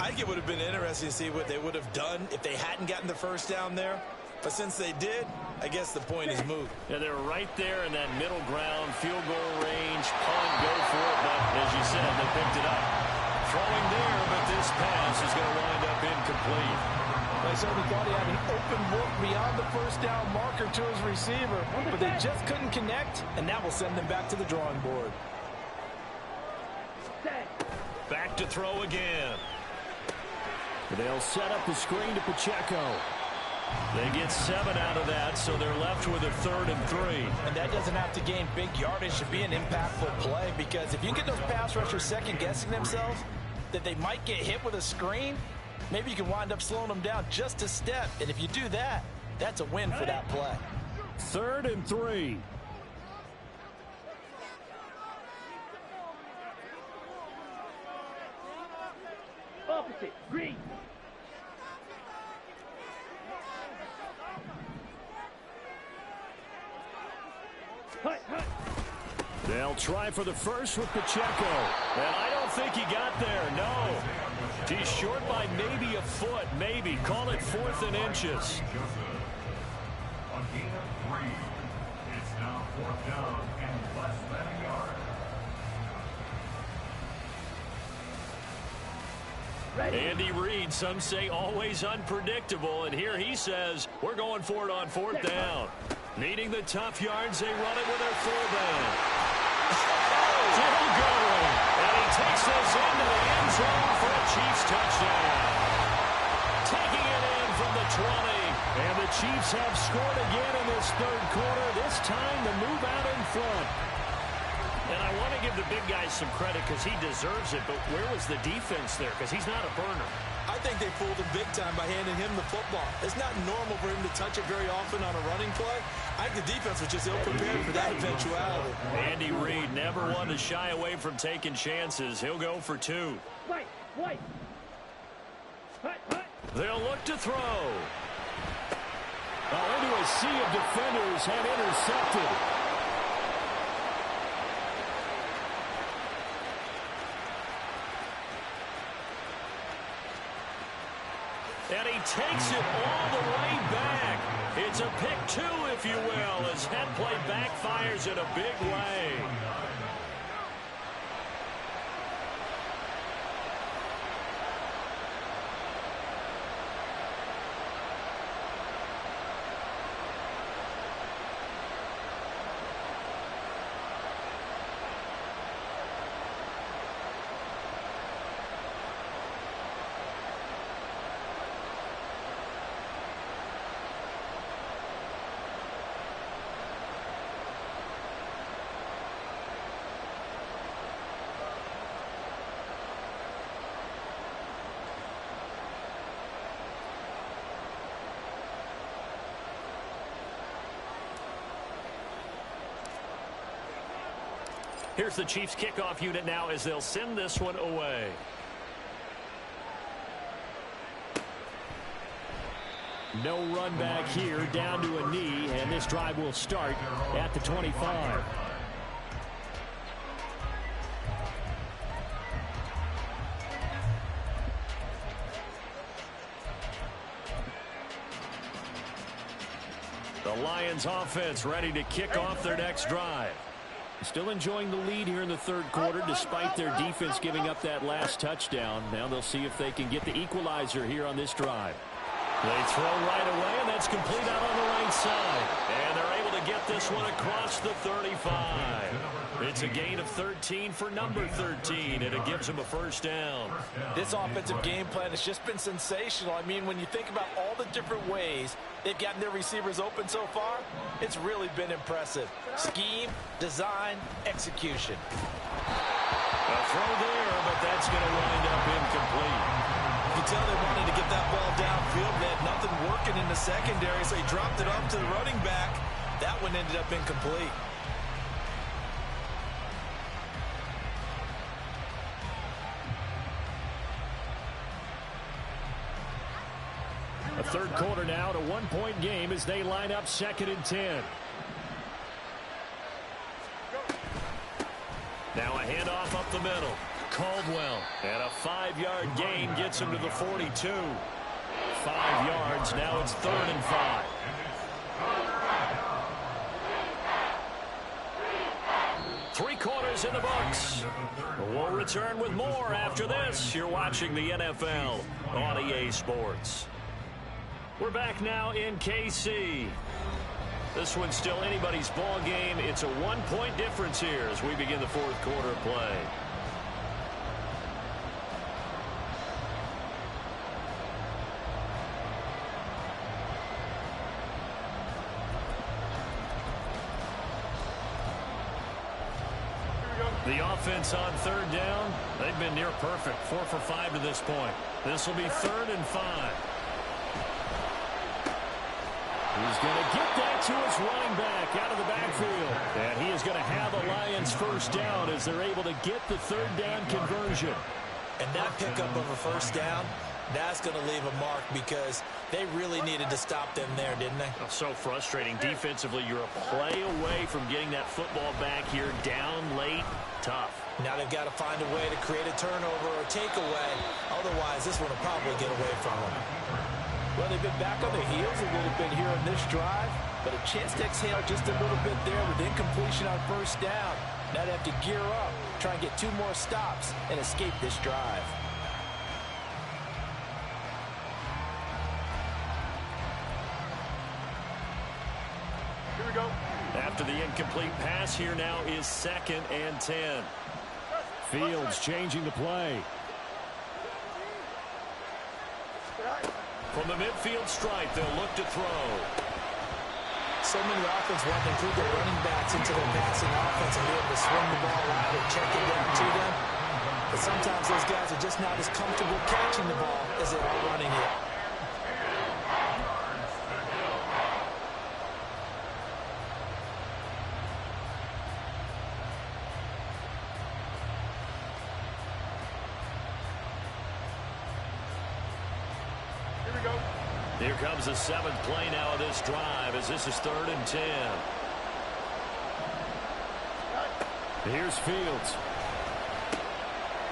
I think it would have been interesting to see what they would have done if they hadn't gotten the first down there. But since they did, I guess the point is moot. Yeah, they're right there in that middle ground, field goal range, punt, go for it. But as you said, they picked it up. Throwing there, but this pass is going to wind up incomplete. They certainly thought he had an open look beyond the first down marker to his receiver, but they just couldn't connect, and that will send them back to the drawing board. Back to throw again. They'll set up the screen to Pacheco. They get 7 out of that, so they're left with a 3rd and 3. And that doesn't have to gain big yardage to be an impactful play, because if you get those pass rushers second-guessing themselves, that they might get hit with a screen, maybe you can wind up slowing them down just a step. And if you do that, that's a win for that play. 3rd and 3. Opposite. Green. Hut, hut. They'll try for the first with Pacheco. And I don't think he got there, no. He's short by maybe a foot, maybe. Call it 4th and inches. A gain of 3. It's now 4th down and less than a yard. Andy Reid, some say always unpredictable, and here he says we're going for it on 4th down. Needing the tough yards, they run it with their fullback. Still going, and he takes this into the end zone for a Chiefs touchdown. Taking it in from the 20, and the Chiefs have scored again in this 3rd quarter, this time to move out in front. And I want to give the big guys some credit because he deserves it, but where was the defense there? Because he's not a burner. I think they fooled him big time by handing him the football. It's not normal for him to touch it very often on a running play. I think the defense was just ill-prepared for that eventuality. Andy Reid never one to shy away from taking chances. He'll go for 2. White. Hut, hut. They'll look to throw. Into a sea of defenders and intercepted. And he takes it all the way back. It's a pick 2, if you will, as head play backfires in a big way. Here's the Chiefs kickoff unit now as they'll send this one away. No run back here, down to a knee, and this drive will start at the 25. The Lions offense ready to kick off their next drive. Still enjoying the lead here in the third quarter despite their defense giving up that last touchdown. Now they'll see if they can get the equalizer here on this drive. They throw right away, and that's complete out on the right side. And they're able to get this one across the 35. It's a gain of 13 for number 13, and it gives them a first down. This offensive game plan has just been sensational. I mean, when you think about all the different ways they've gotten their receivers open so far, it's really been impressive. Scheme, design, execution. A throw there, but that's going to wind up incomplete. You can tell they wanted to get that ball downfield. They had nothing working in the secondary, so he dropped it off to the running back. That one ended up incomplete. A third quarter now, to 1-point game as they line up 2nd and 10. Now a handoff up the middle. Caldwell, and a 5-yard gain gets him to the 42. 5 yards, now it's 3rd and 5. Three quarters in the books. We'll return with more after this. You're watching the NFL on EA Sports. We're back now in KC. This one's still anybody's ball game. It's a 1-point difference here as we begin the fourth quarter of play. The offense on 3rd down, they've been near perfect. 4 for 5 to this point. This will be 3rd and 5. He's going to get that to his running back out of the backfield. And he is going to have a Lions first down as they're able to get the 3rd down conversion. And that pickup of a first down, that's going to leave a mark because they really needed to stop them there, didn't they? Oh, so frustrating. Defensively, you're a play away from getting that football back here. Down late, tough. Now they've got to find a way to create a turnover or takeaway. Otherwise, this one will probably get away from them. Well, they've been back on their heels a little bit here on this drive, but a chance to exhale just a little bit there with incompletion on first down. Now they have to gear up, try and get 2 more stops, and escape this drive. Here we go. After the incomplete pass, here now is 2nd and 10. Fields changing the play. From the midfield stripe, they'll look to throw. So many offenses want to include their running backs into their passing offense and be able to swing the ball out or check it down to them. But sometimes those guys are just not as comfortable catching the ball as they are running it. Here comes the 7th play now of this drive as this is 3rd and 10. Here's Fields.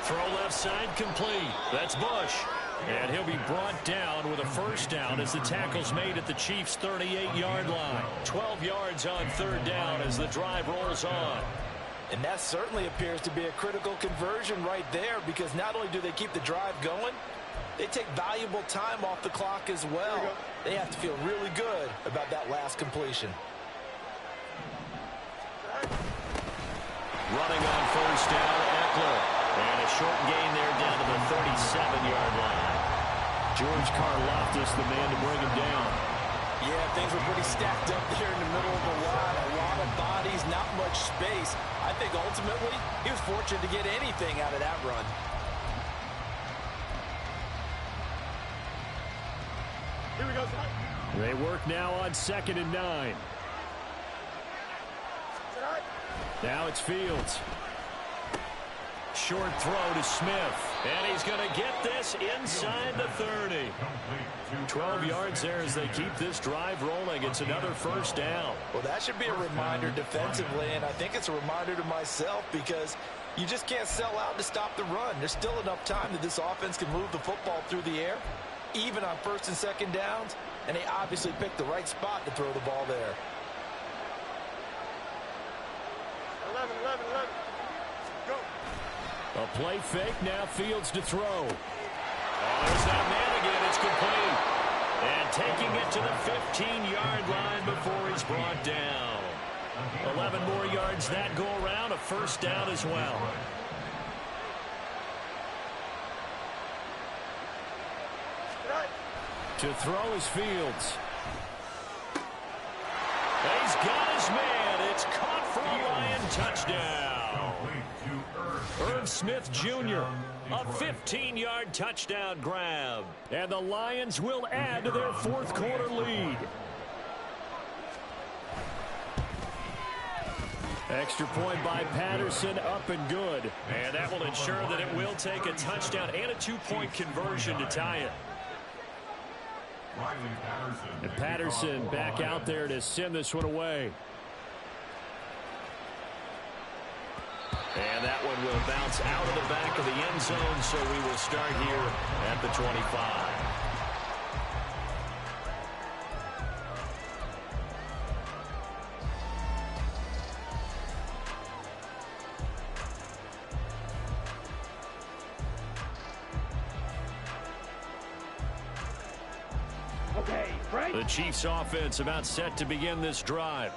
Throw left side complete. That's Bush. And he'll be brought down with a first down as the tackle's made at the Chiefs' 38-yard line. 12 yards on 3rd down as the drive rolls on. And that certainly appears to be a critical conversion right there because not only do they keep the drive going, they take valuable time off the clock as well. They have to feel really good about that last completion. Running on first down, Eckler. And a short gain there down to the 37-yard line. George Karlaftis, the man to bring him down. Yeah, things were pretty stacked up there in the middle of the line. A lot of bodies, not much space. I think ultimately he was fortunate to get anything out of that run. Here we go. They work now on 2nd and 9. Now it's Fields. Short throw to Smith. And he's going to get this inside the 30. 12 yards there as they keep this drive rolling. It's another first down. Well, that should be a reminder defensively, and I think it's a reminder to myself because you just can't sell out to stop the run. There's still enough time that this offense can move the football through the air, even on first and second downs, and they obviously picked the right spot to throw the ball there. 11, 11, 11. Go. A play fake, now Fields to throw. Oh, there's that man again. It's complete. And taking it to the 15-yard line before he's brought down. 11 more yards that go around, a first down as well. To throw is Fields. He's got his man. It's caught for a Lion touchdown. Irv Smith Jr., a 15-yard touchdown grab. And the Lions will add to their fourth quarter lead. Extra point by Patterson, up and good. And that will ensure that it will take a touchdown and a two-point conversion to tie it. And Patterson back out there to send this one away. And that one will bounce out of the back of the end zone, so we will start here at the 25. The Chiefs offense about set to begin this drive.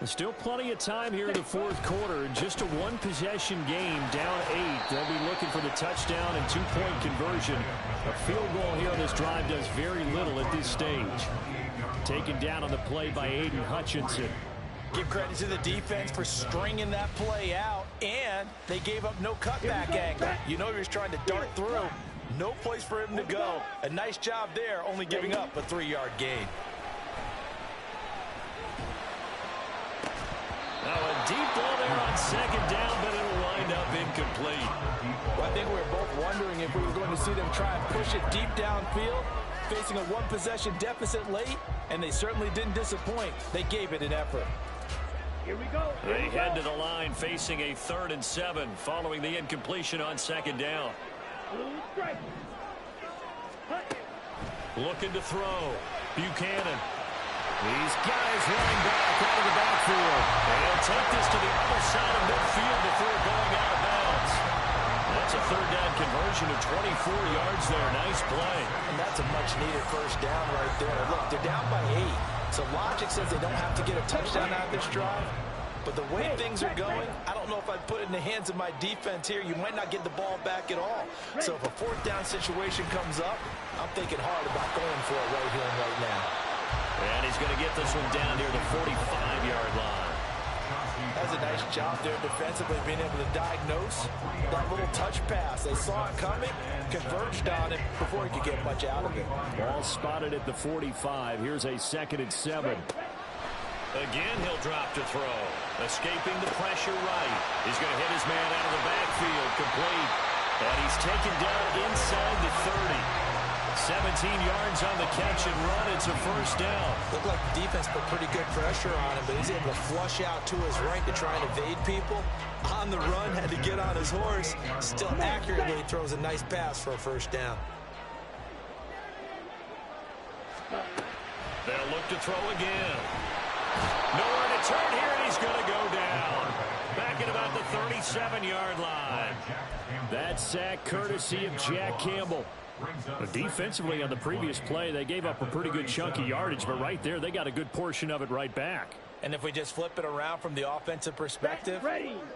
There's still plenty of time here in the fourth quarter. Just a one-possession game, down 8. They'll be looking for the touchdown and two-point conversion. A field goal here on this drive does very little at this stage. Taken down on the play by Aiden Hutchinson. Give credit to the defense for stringing that play out, and they gave up no cutback angle. You know he was trying to dart through. No place for him to go. A nice job there, only giving up a 3-yard gain. Now a deep ball there on second down, but it'll wind up incomplete. Well, I think we were both wondering if we were going to see them try and push it deep downfield, facing a one-possession deficit late, and they certainly didn't disappoint. They gave it an effort. Here we go. They head to the line facing a 3rd and 7 following the incompletion on second down. Looking to throw. Buchanan. He's got his running back out of the backfield. And he'll take this to the other side of midfield before going out of bounds. That's a 3rd down conversion of 24 yards there. Nice play. And that's a much-needed first down right there. Look, they're down by 8. So logic says they don't have to get a touchdown out of this drive. But the way things are going, I don't know if I'd put it in the hands of my defense here. You might not get the ball back at all. So if a 4th down situation comes up, I'm thinking hard about going for it right here and right now. And he's going to get this one down near the 45-yard line. That's a nice job there defensively, being able to diagnose that little touch pass. They saw it coming, converged on it before he could get much out of it. Ball spotted at the 45. Here's a 2nd and 7. Again, he'll drop to throw. Escaping the pressure right. He's going to hit his man out of the backfield, complete. And he's taken down inside the 30. 17 yards on the catch and run. It's a first down. Looked like the defense put pretty good pressure on him, but he's able to flush out to his right to try and evade people. On the run, had to get on his horse. Still accurately throws a nice pass for a first down. They'll look to throw again. Nowhere to turn here, and he's going to go down. Back at about the 37-yard line. That sack courtesy of Jack Campbell. But defensively on the previous play, they gave up a pretty good chunk of yardage, but right there, they got a good portion of it right back. And if we just flip it around from the offensive perspective,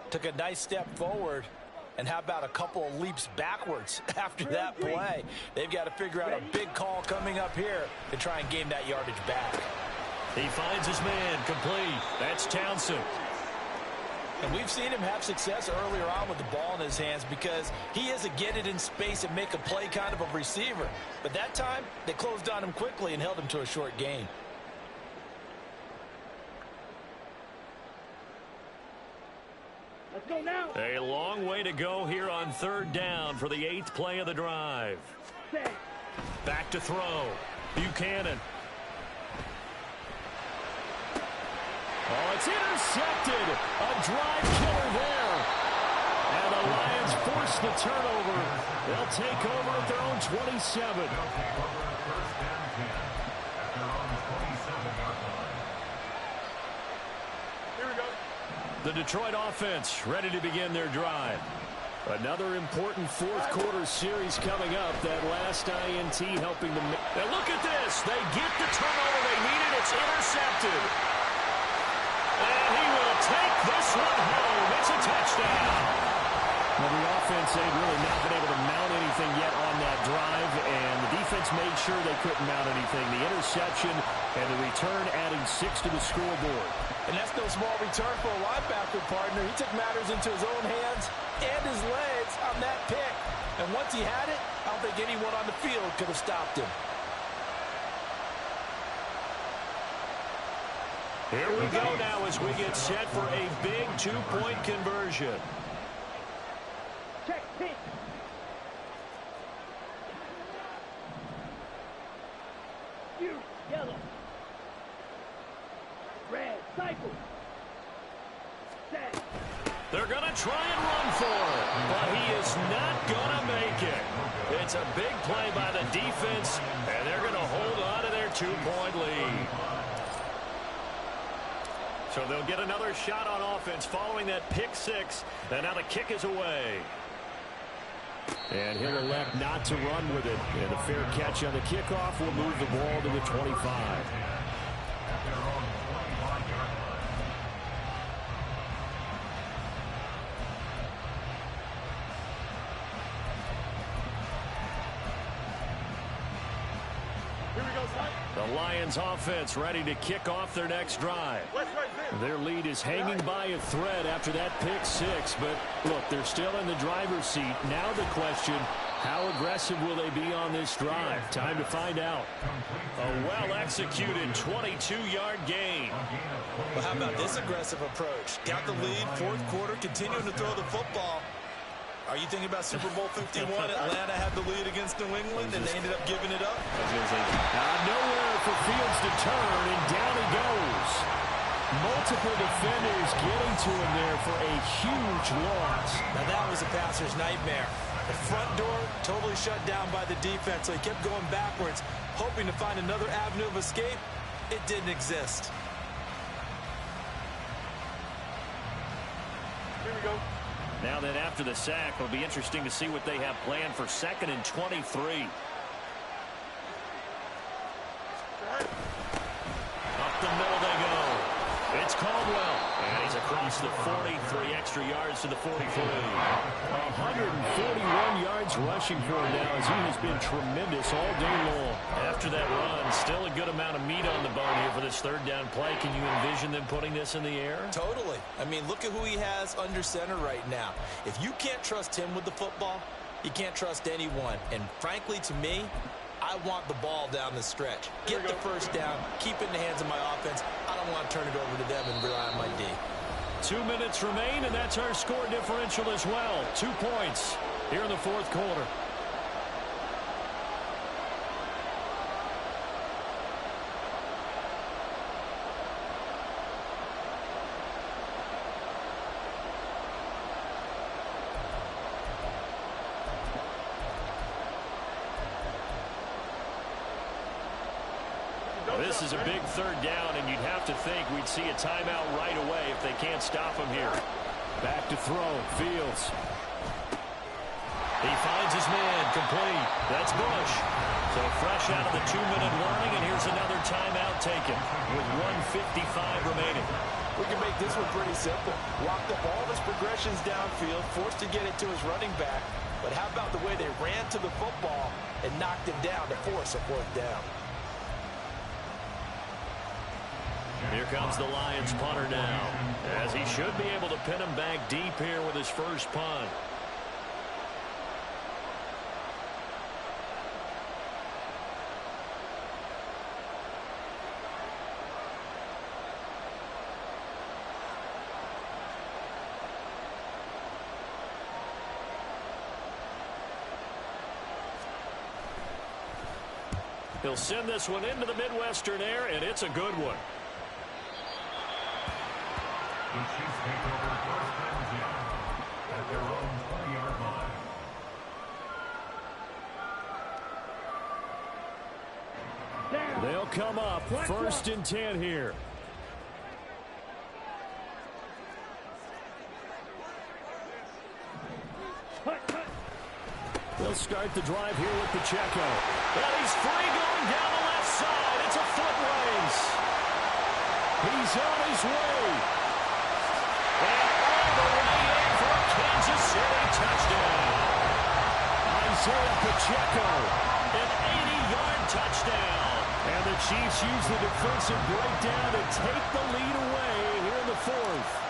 took a nice step forward, and how about a couple of leaps backwards after that play? They've got to figure out a big call coming up here to try and gain that yardage back. He finds his man, complete. That's Townsend. And we've seen him have success earlier on with the ball in his hands because he is a get it in space and make a play kind of a receiver. But that time, they closed on him quickly and held him to a short gain. go now. A long way to go here on third down for the 8th play of the drive. Set. Back to throw. Buchanan. Oh, it's intercepted. A drive killer there. And the Lions force the turnover. They'll take over at their own 27. Here we go. The Detroit offense ready to begin their drive. Another important fourth quarter series coming up. That last INT helping them. And look at this. They get the turnover they needed. It's intercepted. And he will take this one home. It's a touchdown. Well, the offense ain't really not been able to mount anything yet on that drive, and the defense made sure they couldn't mount anything. The interception and the return adding 6 to the scoreboard. And that's no small return for a linebacker partner. He took matters into his own hands and his legs on that pick. And once he had it, I don't think anyone on the field could have stopped him. Here we go now as we get set for a big two-point conversion. Check, pitch. You, yellow. Red, cycle. Set. They're going to try and run for it, but he is not going to make it. It's a big play by the defense, and they're going to hold on to their two-point lead. So they'll get another shot on offense following that pick six, and now the kick is away. And he'll elect not to run with it. And a fair catch on the kickoff will move the ball to the 25. Here we go, son. The Lions offense ready to kick off their next drive. West right there. Their lead is hanging by a thread after that pick six, but look, they're still in the driver's seat. Now the question, how aggressive will they be on this drive? Time to find out. A well-executed 22-yard gain. Well, how about this aggressive approach? Got the lead, fourth quarter, continuing to throw the football. Are you thinking about Super Bowl 51? Atlanta had the lead against New England, and they ended up giving it up. Nowhere for Fields to turn, and down he goes. Multiple defenders getting to him there for a huge loss. Now that was a passer's nightmare. The front door totally shut down by the defense, so he kept going backwards, hoping to find another avenue of escape. It didn't exist. Here we go. Now then, after the sack, it'll be interesting to see what they have planned for 2nd and 23. Up the middle they go. It's Caldwell. And he's across the 40, 3 extra yards to the 43. 141 yards rushing for him now as he has been tremendous all day long. After that run, still a good amount of meat on the bone here for this third down play. Can you envision them putting this in the air? Totally. I mean, look at who he has under center right now. If you can't trust him with the football, you can't trust anyone. And frankly, to me, I want the ball down the stretch. Get the first down, keep it in the hands of my offense. I don't want to turn it over to them and rely on my D. 2 minutes remain, and that's our score differential as well. 2 points here in the fourth quarter. This is a big third down, and you'd have to think we'd see a timeout right away if they can't stop him here. Back to throw. Fields. He finds his man. Complete. That's Bush. So fresh out of the 2-minute warning, and here's another timeout taken with 1:55 remaining. We can make this one pretty simple. Locked up all his progressions downfield, forced to get it to his running back. But how about the way they ran to the football and knocked him down to force a fourth down? Here comes the Lions punter now, as he should be able to pin him back deep here with his first punt. He'll send this one into the Midwestern air, and it's a good one. The Chiefs take over first and 10 at their own 20-yard line. They'll come up first and 10 here. They'll start the drive here with Pacheco. And he's free going down the left side. It's a foot race. He's on his way. And all the way in for a Kansas City touchdown. Isaiah Pacheco, an 80-yard touchdown. And the Chiefs use the defensive breakdown to take the lead away here in the fourth.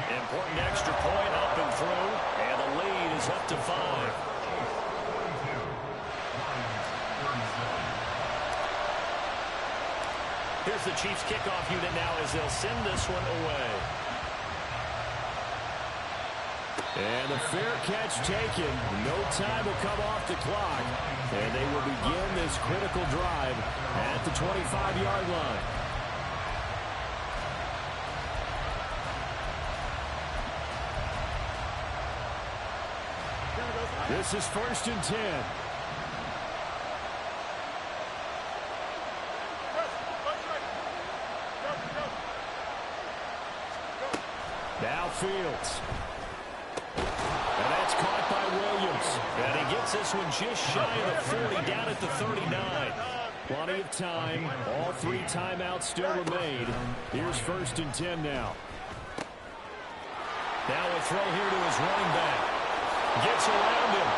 Important extra point up and through, and the lead is up to 5. Here's the Chiefs kickoff unit now as they'll send this one away. And a fair catch taken. No time will come off the clock. And they will begin this critical drive at the 25-yard line. This is first and 10. Now Fields. And that's caught by Williams. And he gets this one just shy of the 40, down at the 39. Plenty of time. All 3 timeouts still remain. Here's first and 10 now. Now a throw here to his running back. Gets around him.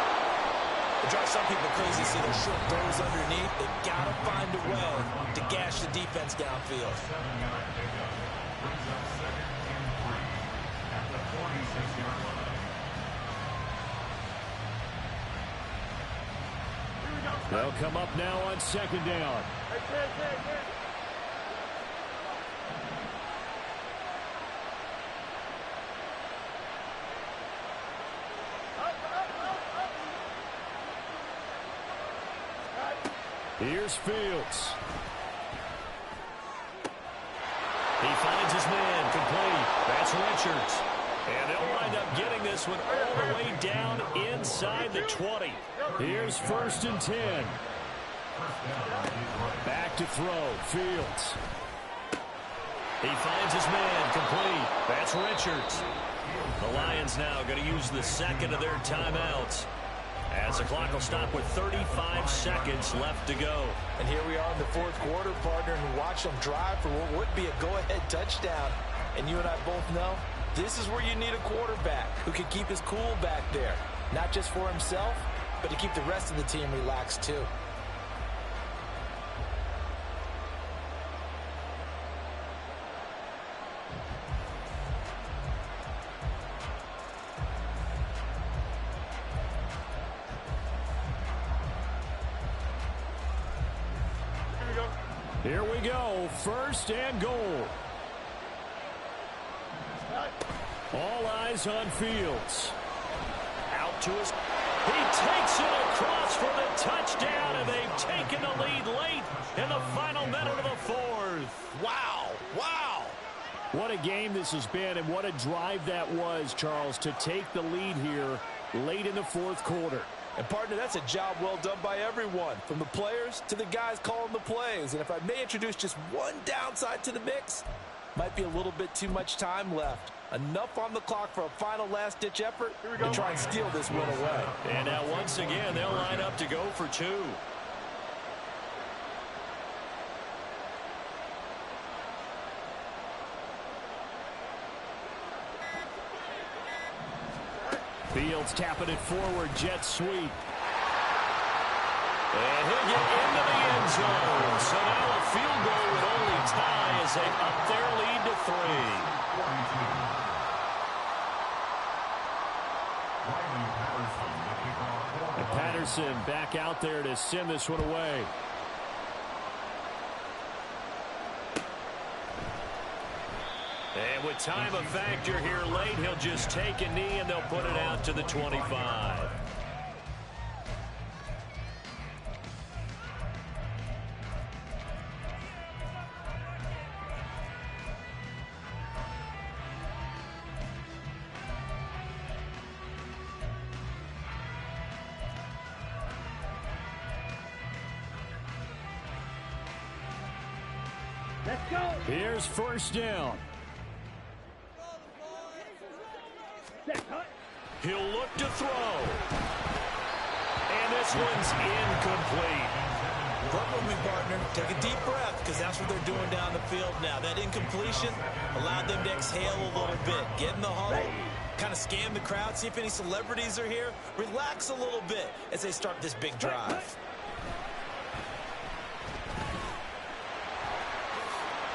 It drives some people crazy to see those short throws underneath. They've got to find a way to gash the defense downfield. 7-yard pickup brings up second and 3 at the 46-yard line. They'll come up now on second down. Here's Fields. He finds his man complete. That's Richards. And they'll wind up getting this one all the way down inside the 20. Here's first and 10. Back to throw. Fields. He finds his man complete. That's Richards. The Lions now going to use the second of their timeouts, as the clock will stop with 35 seconds left to go. And here we are in the fourth quarter, partner, and watch them drive for what would be a go-ahead touchdown. And you and I both know this is where you need a quarterback who can keep his cool back there. Not just for himself, but to keep the rest of the team relaxed too. Here we go, first and goal. All eyes on Fields. Out to his... He takes it across for the touchdown, and they've taken the lead late in the final minute of the fourth. Wow, wow. What a game this has been, and what a drive that was, Charles, to take the lead here late in the fourth quarter. And, partner, that's a job well done by everyone, from the players to the guys calling the plays. And if I may introduce just one downside to the mix, might be a little bit too much time left. Enough on the clock for a final last-ditch effort to try and steal this win away. And now once again, they'll line up to go for 2. Fields tapping it forward, jet sweep. And he'll get into the end zone. So now a field goal would only tie as they up their lead to 3. And Patterson back out there to send this one away. And And with time a factor here late, he'll just take a knee and they'll put it out to the 25. Let's go. Here's first down. Set cut. He'll look to throw. And this one's incomplete. Work with me, partner. Take a deep breath, because that's what they're doing down the field now. That incompletion allowed them to exhale a little bit. Get in the huddle, kind of scan the crowd, see if any celebrities are here. Relax a little bit as they start this big drive.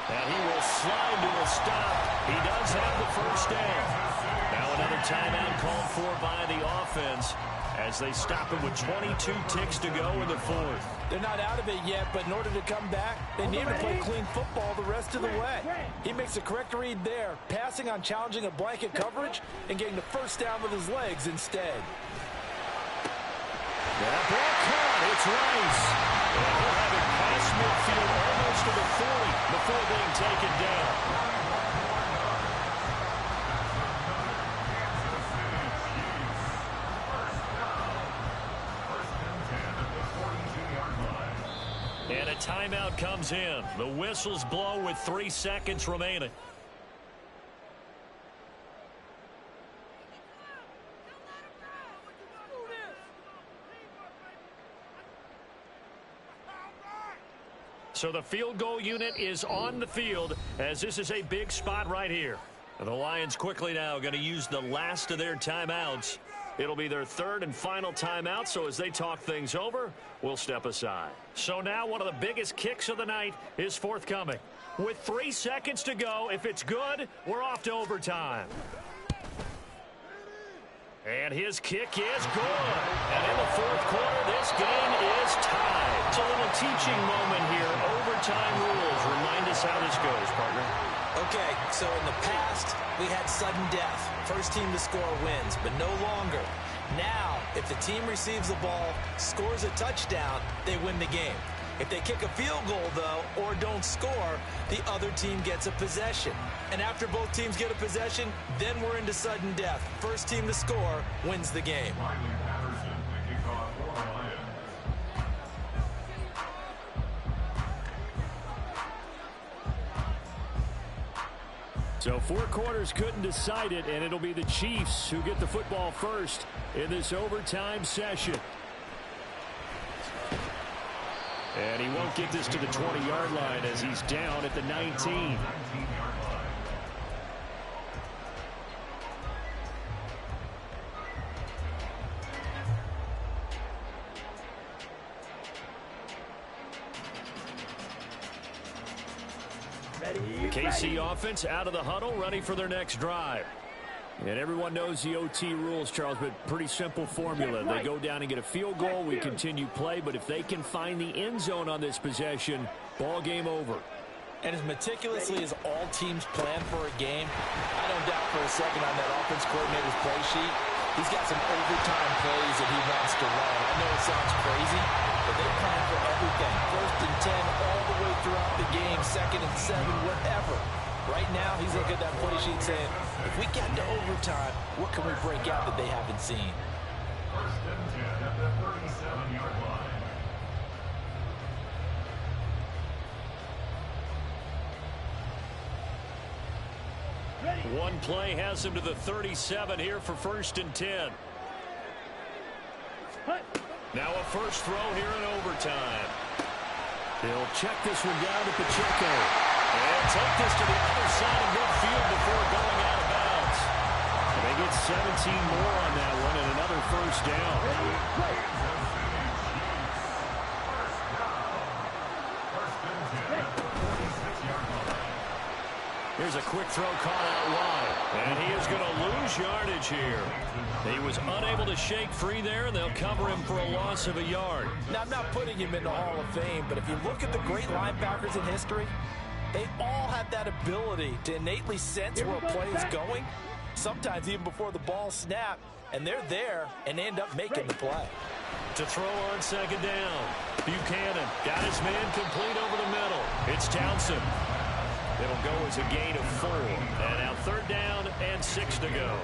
And he will slide to a stop. He does have the first down. Now another timeout called for by the offense as they stop him with 22 ticks to go in the fourth. They're not out of it yet, but in order to come back, they need to play clean football the rest of the way. He makes a correct read there, passing on challenging a blanket coverage and getting the first down with his legs instead. That ball caught. It's Rice. And he'll have it past midfield almost to the 40 before being taken down. And a timeout comes in. The whistles blow with 3 seconds remaining. So the field goal unit is on the field as this is a big spot right here. And the Lions quickly now going to use the last of their timeouts. It'll be their third and final timeout, so as they talk things over, we'll step aside. So now one of the biggest kicks of the night is forthcoming. With 3 seconds to go, if it's good, we're off to overtime. And his kick is good. And in the fourth quarter, this game is tied. It's a little teaching moment here. Overtime rules. Remind us how this goes, partner. Okay, so in the past, we had sudden death. First team to score wins, but no longer. Now, if the team receives the ball, scores a touchdown, they win the game. If they kick a field goal, though, or don't score, the other team gets a possession. And after both teams get a possession, then we're into sudden death. First team to score wins the game. So 4 quarters couldn't decide it, and it'll be the Chiefs who get the football first in this overtime session. And he won't get this to the 20-yard line as he's down at the 19. KC offense out of the huddle, ready for their next drive. And everyone knows the OT rules, Charles, but pretty simple formula. They go down and get a field goal, we continue play, but if they can find the end zone on this possession, ball game over. And as meticulously as all teams plan for a game, I don't doubt for a second on that offense coordinator's play sheet, he's got some overtime plays that he wants to run. I know it sounds crazy, but they plan for everything. 1st and 10 all the way throughout the game, 2nd and 7, whatever. Right now, he's looking at that play sheet saying, if we get to overtime, what can we break out that they haven't seen? 1st and 10 at the 37-yard line. One play has him to the 37 here for 1st and 10. Now a first throw here in overtime. He'll check this one down to Pacheco. And take this to the other side of midfield before going out of bounds. They get 17 more on that one and another first down. Here's a quick throw caught out wide. And he is going to lose yardage here. He was unable to shake free there, and they'll cover him for a loss of a yard. Now, I'm not putting him in the Hall of Fame, but if you look at the great linebackers in history, They all have that ability to innately sense where a play is going, sometimes even before the ball snapped, and they're there and end up making the play. To throw on second down. Buchanan got his man complete over the middle. It's Townsend. It'll go as a gain of 4. And now third down and 6 to go.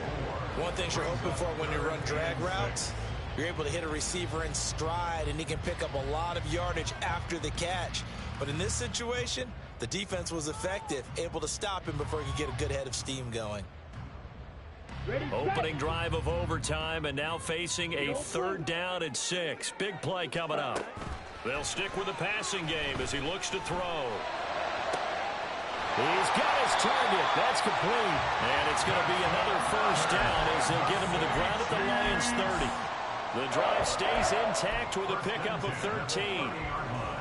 One thing you're hoping for when you run drag routes, you're able to hit a receiver in stride, and he can pick up a lot of yardage after the catch. But in this situation, the defense was effective, able to stop him before he could get a good head of steam going. Opening drive of overtime, and now facing a third down and 6. Big play coming up. They'll stick with the passing game as he looks to throw. He's got his target. That's complete. And it's going to be another first down as they'll get him to the ground at the Lions' 30. The drive stays intact with a pickup of 13.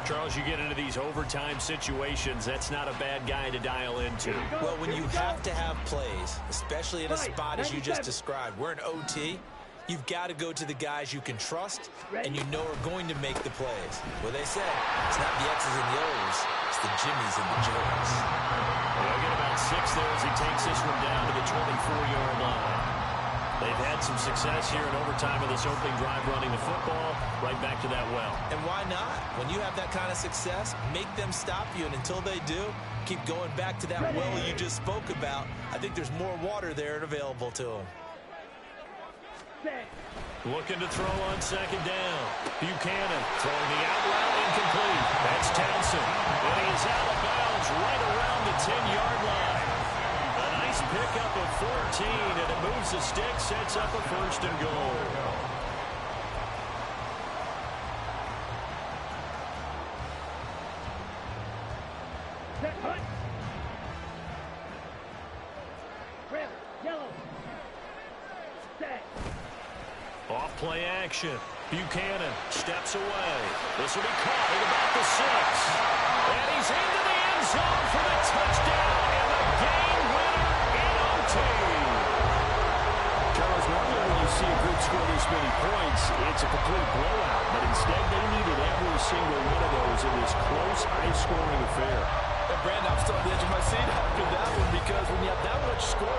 Charles, you get into these overtime situations, that's not a bad guy to dial into. Well, when you have to have plays, especially in a spot as you just described, we're in OT, you've got to go to the guys you can trust and you know are going to make the plays. Well, they say it's not the X's and the O's, it's the Jimmies and the Joes. They'll get about 6 there as he takes this one down to the 24-yard line. They've had some success here in overtime of this opening drive running the football right back to that well. And why not? When you have that kind of success, make them stop you, and until they do, keep going back to that well you just spoke about. I think there's more water there and available to them. Looking to throw on second down. Buchanan throwing the out route incomplete. That's Townsend. And he is out of bounds right around the 10-yard line. A nice pickup of 14, and it moves the stick, sets up a first and goal. Off play action. Buchanan steps away. This will be caught at about the 6. And he's into the end zone for the touchdown and the game winner in OT. Charles, normally when you see a group score this many points, it's a complete blowout. But instead, they needed every single one of those in this close, high-scoring affair. And Brandon, I'm still on the edge of my seat after that one because when you have that much score,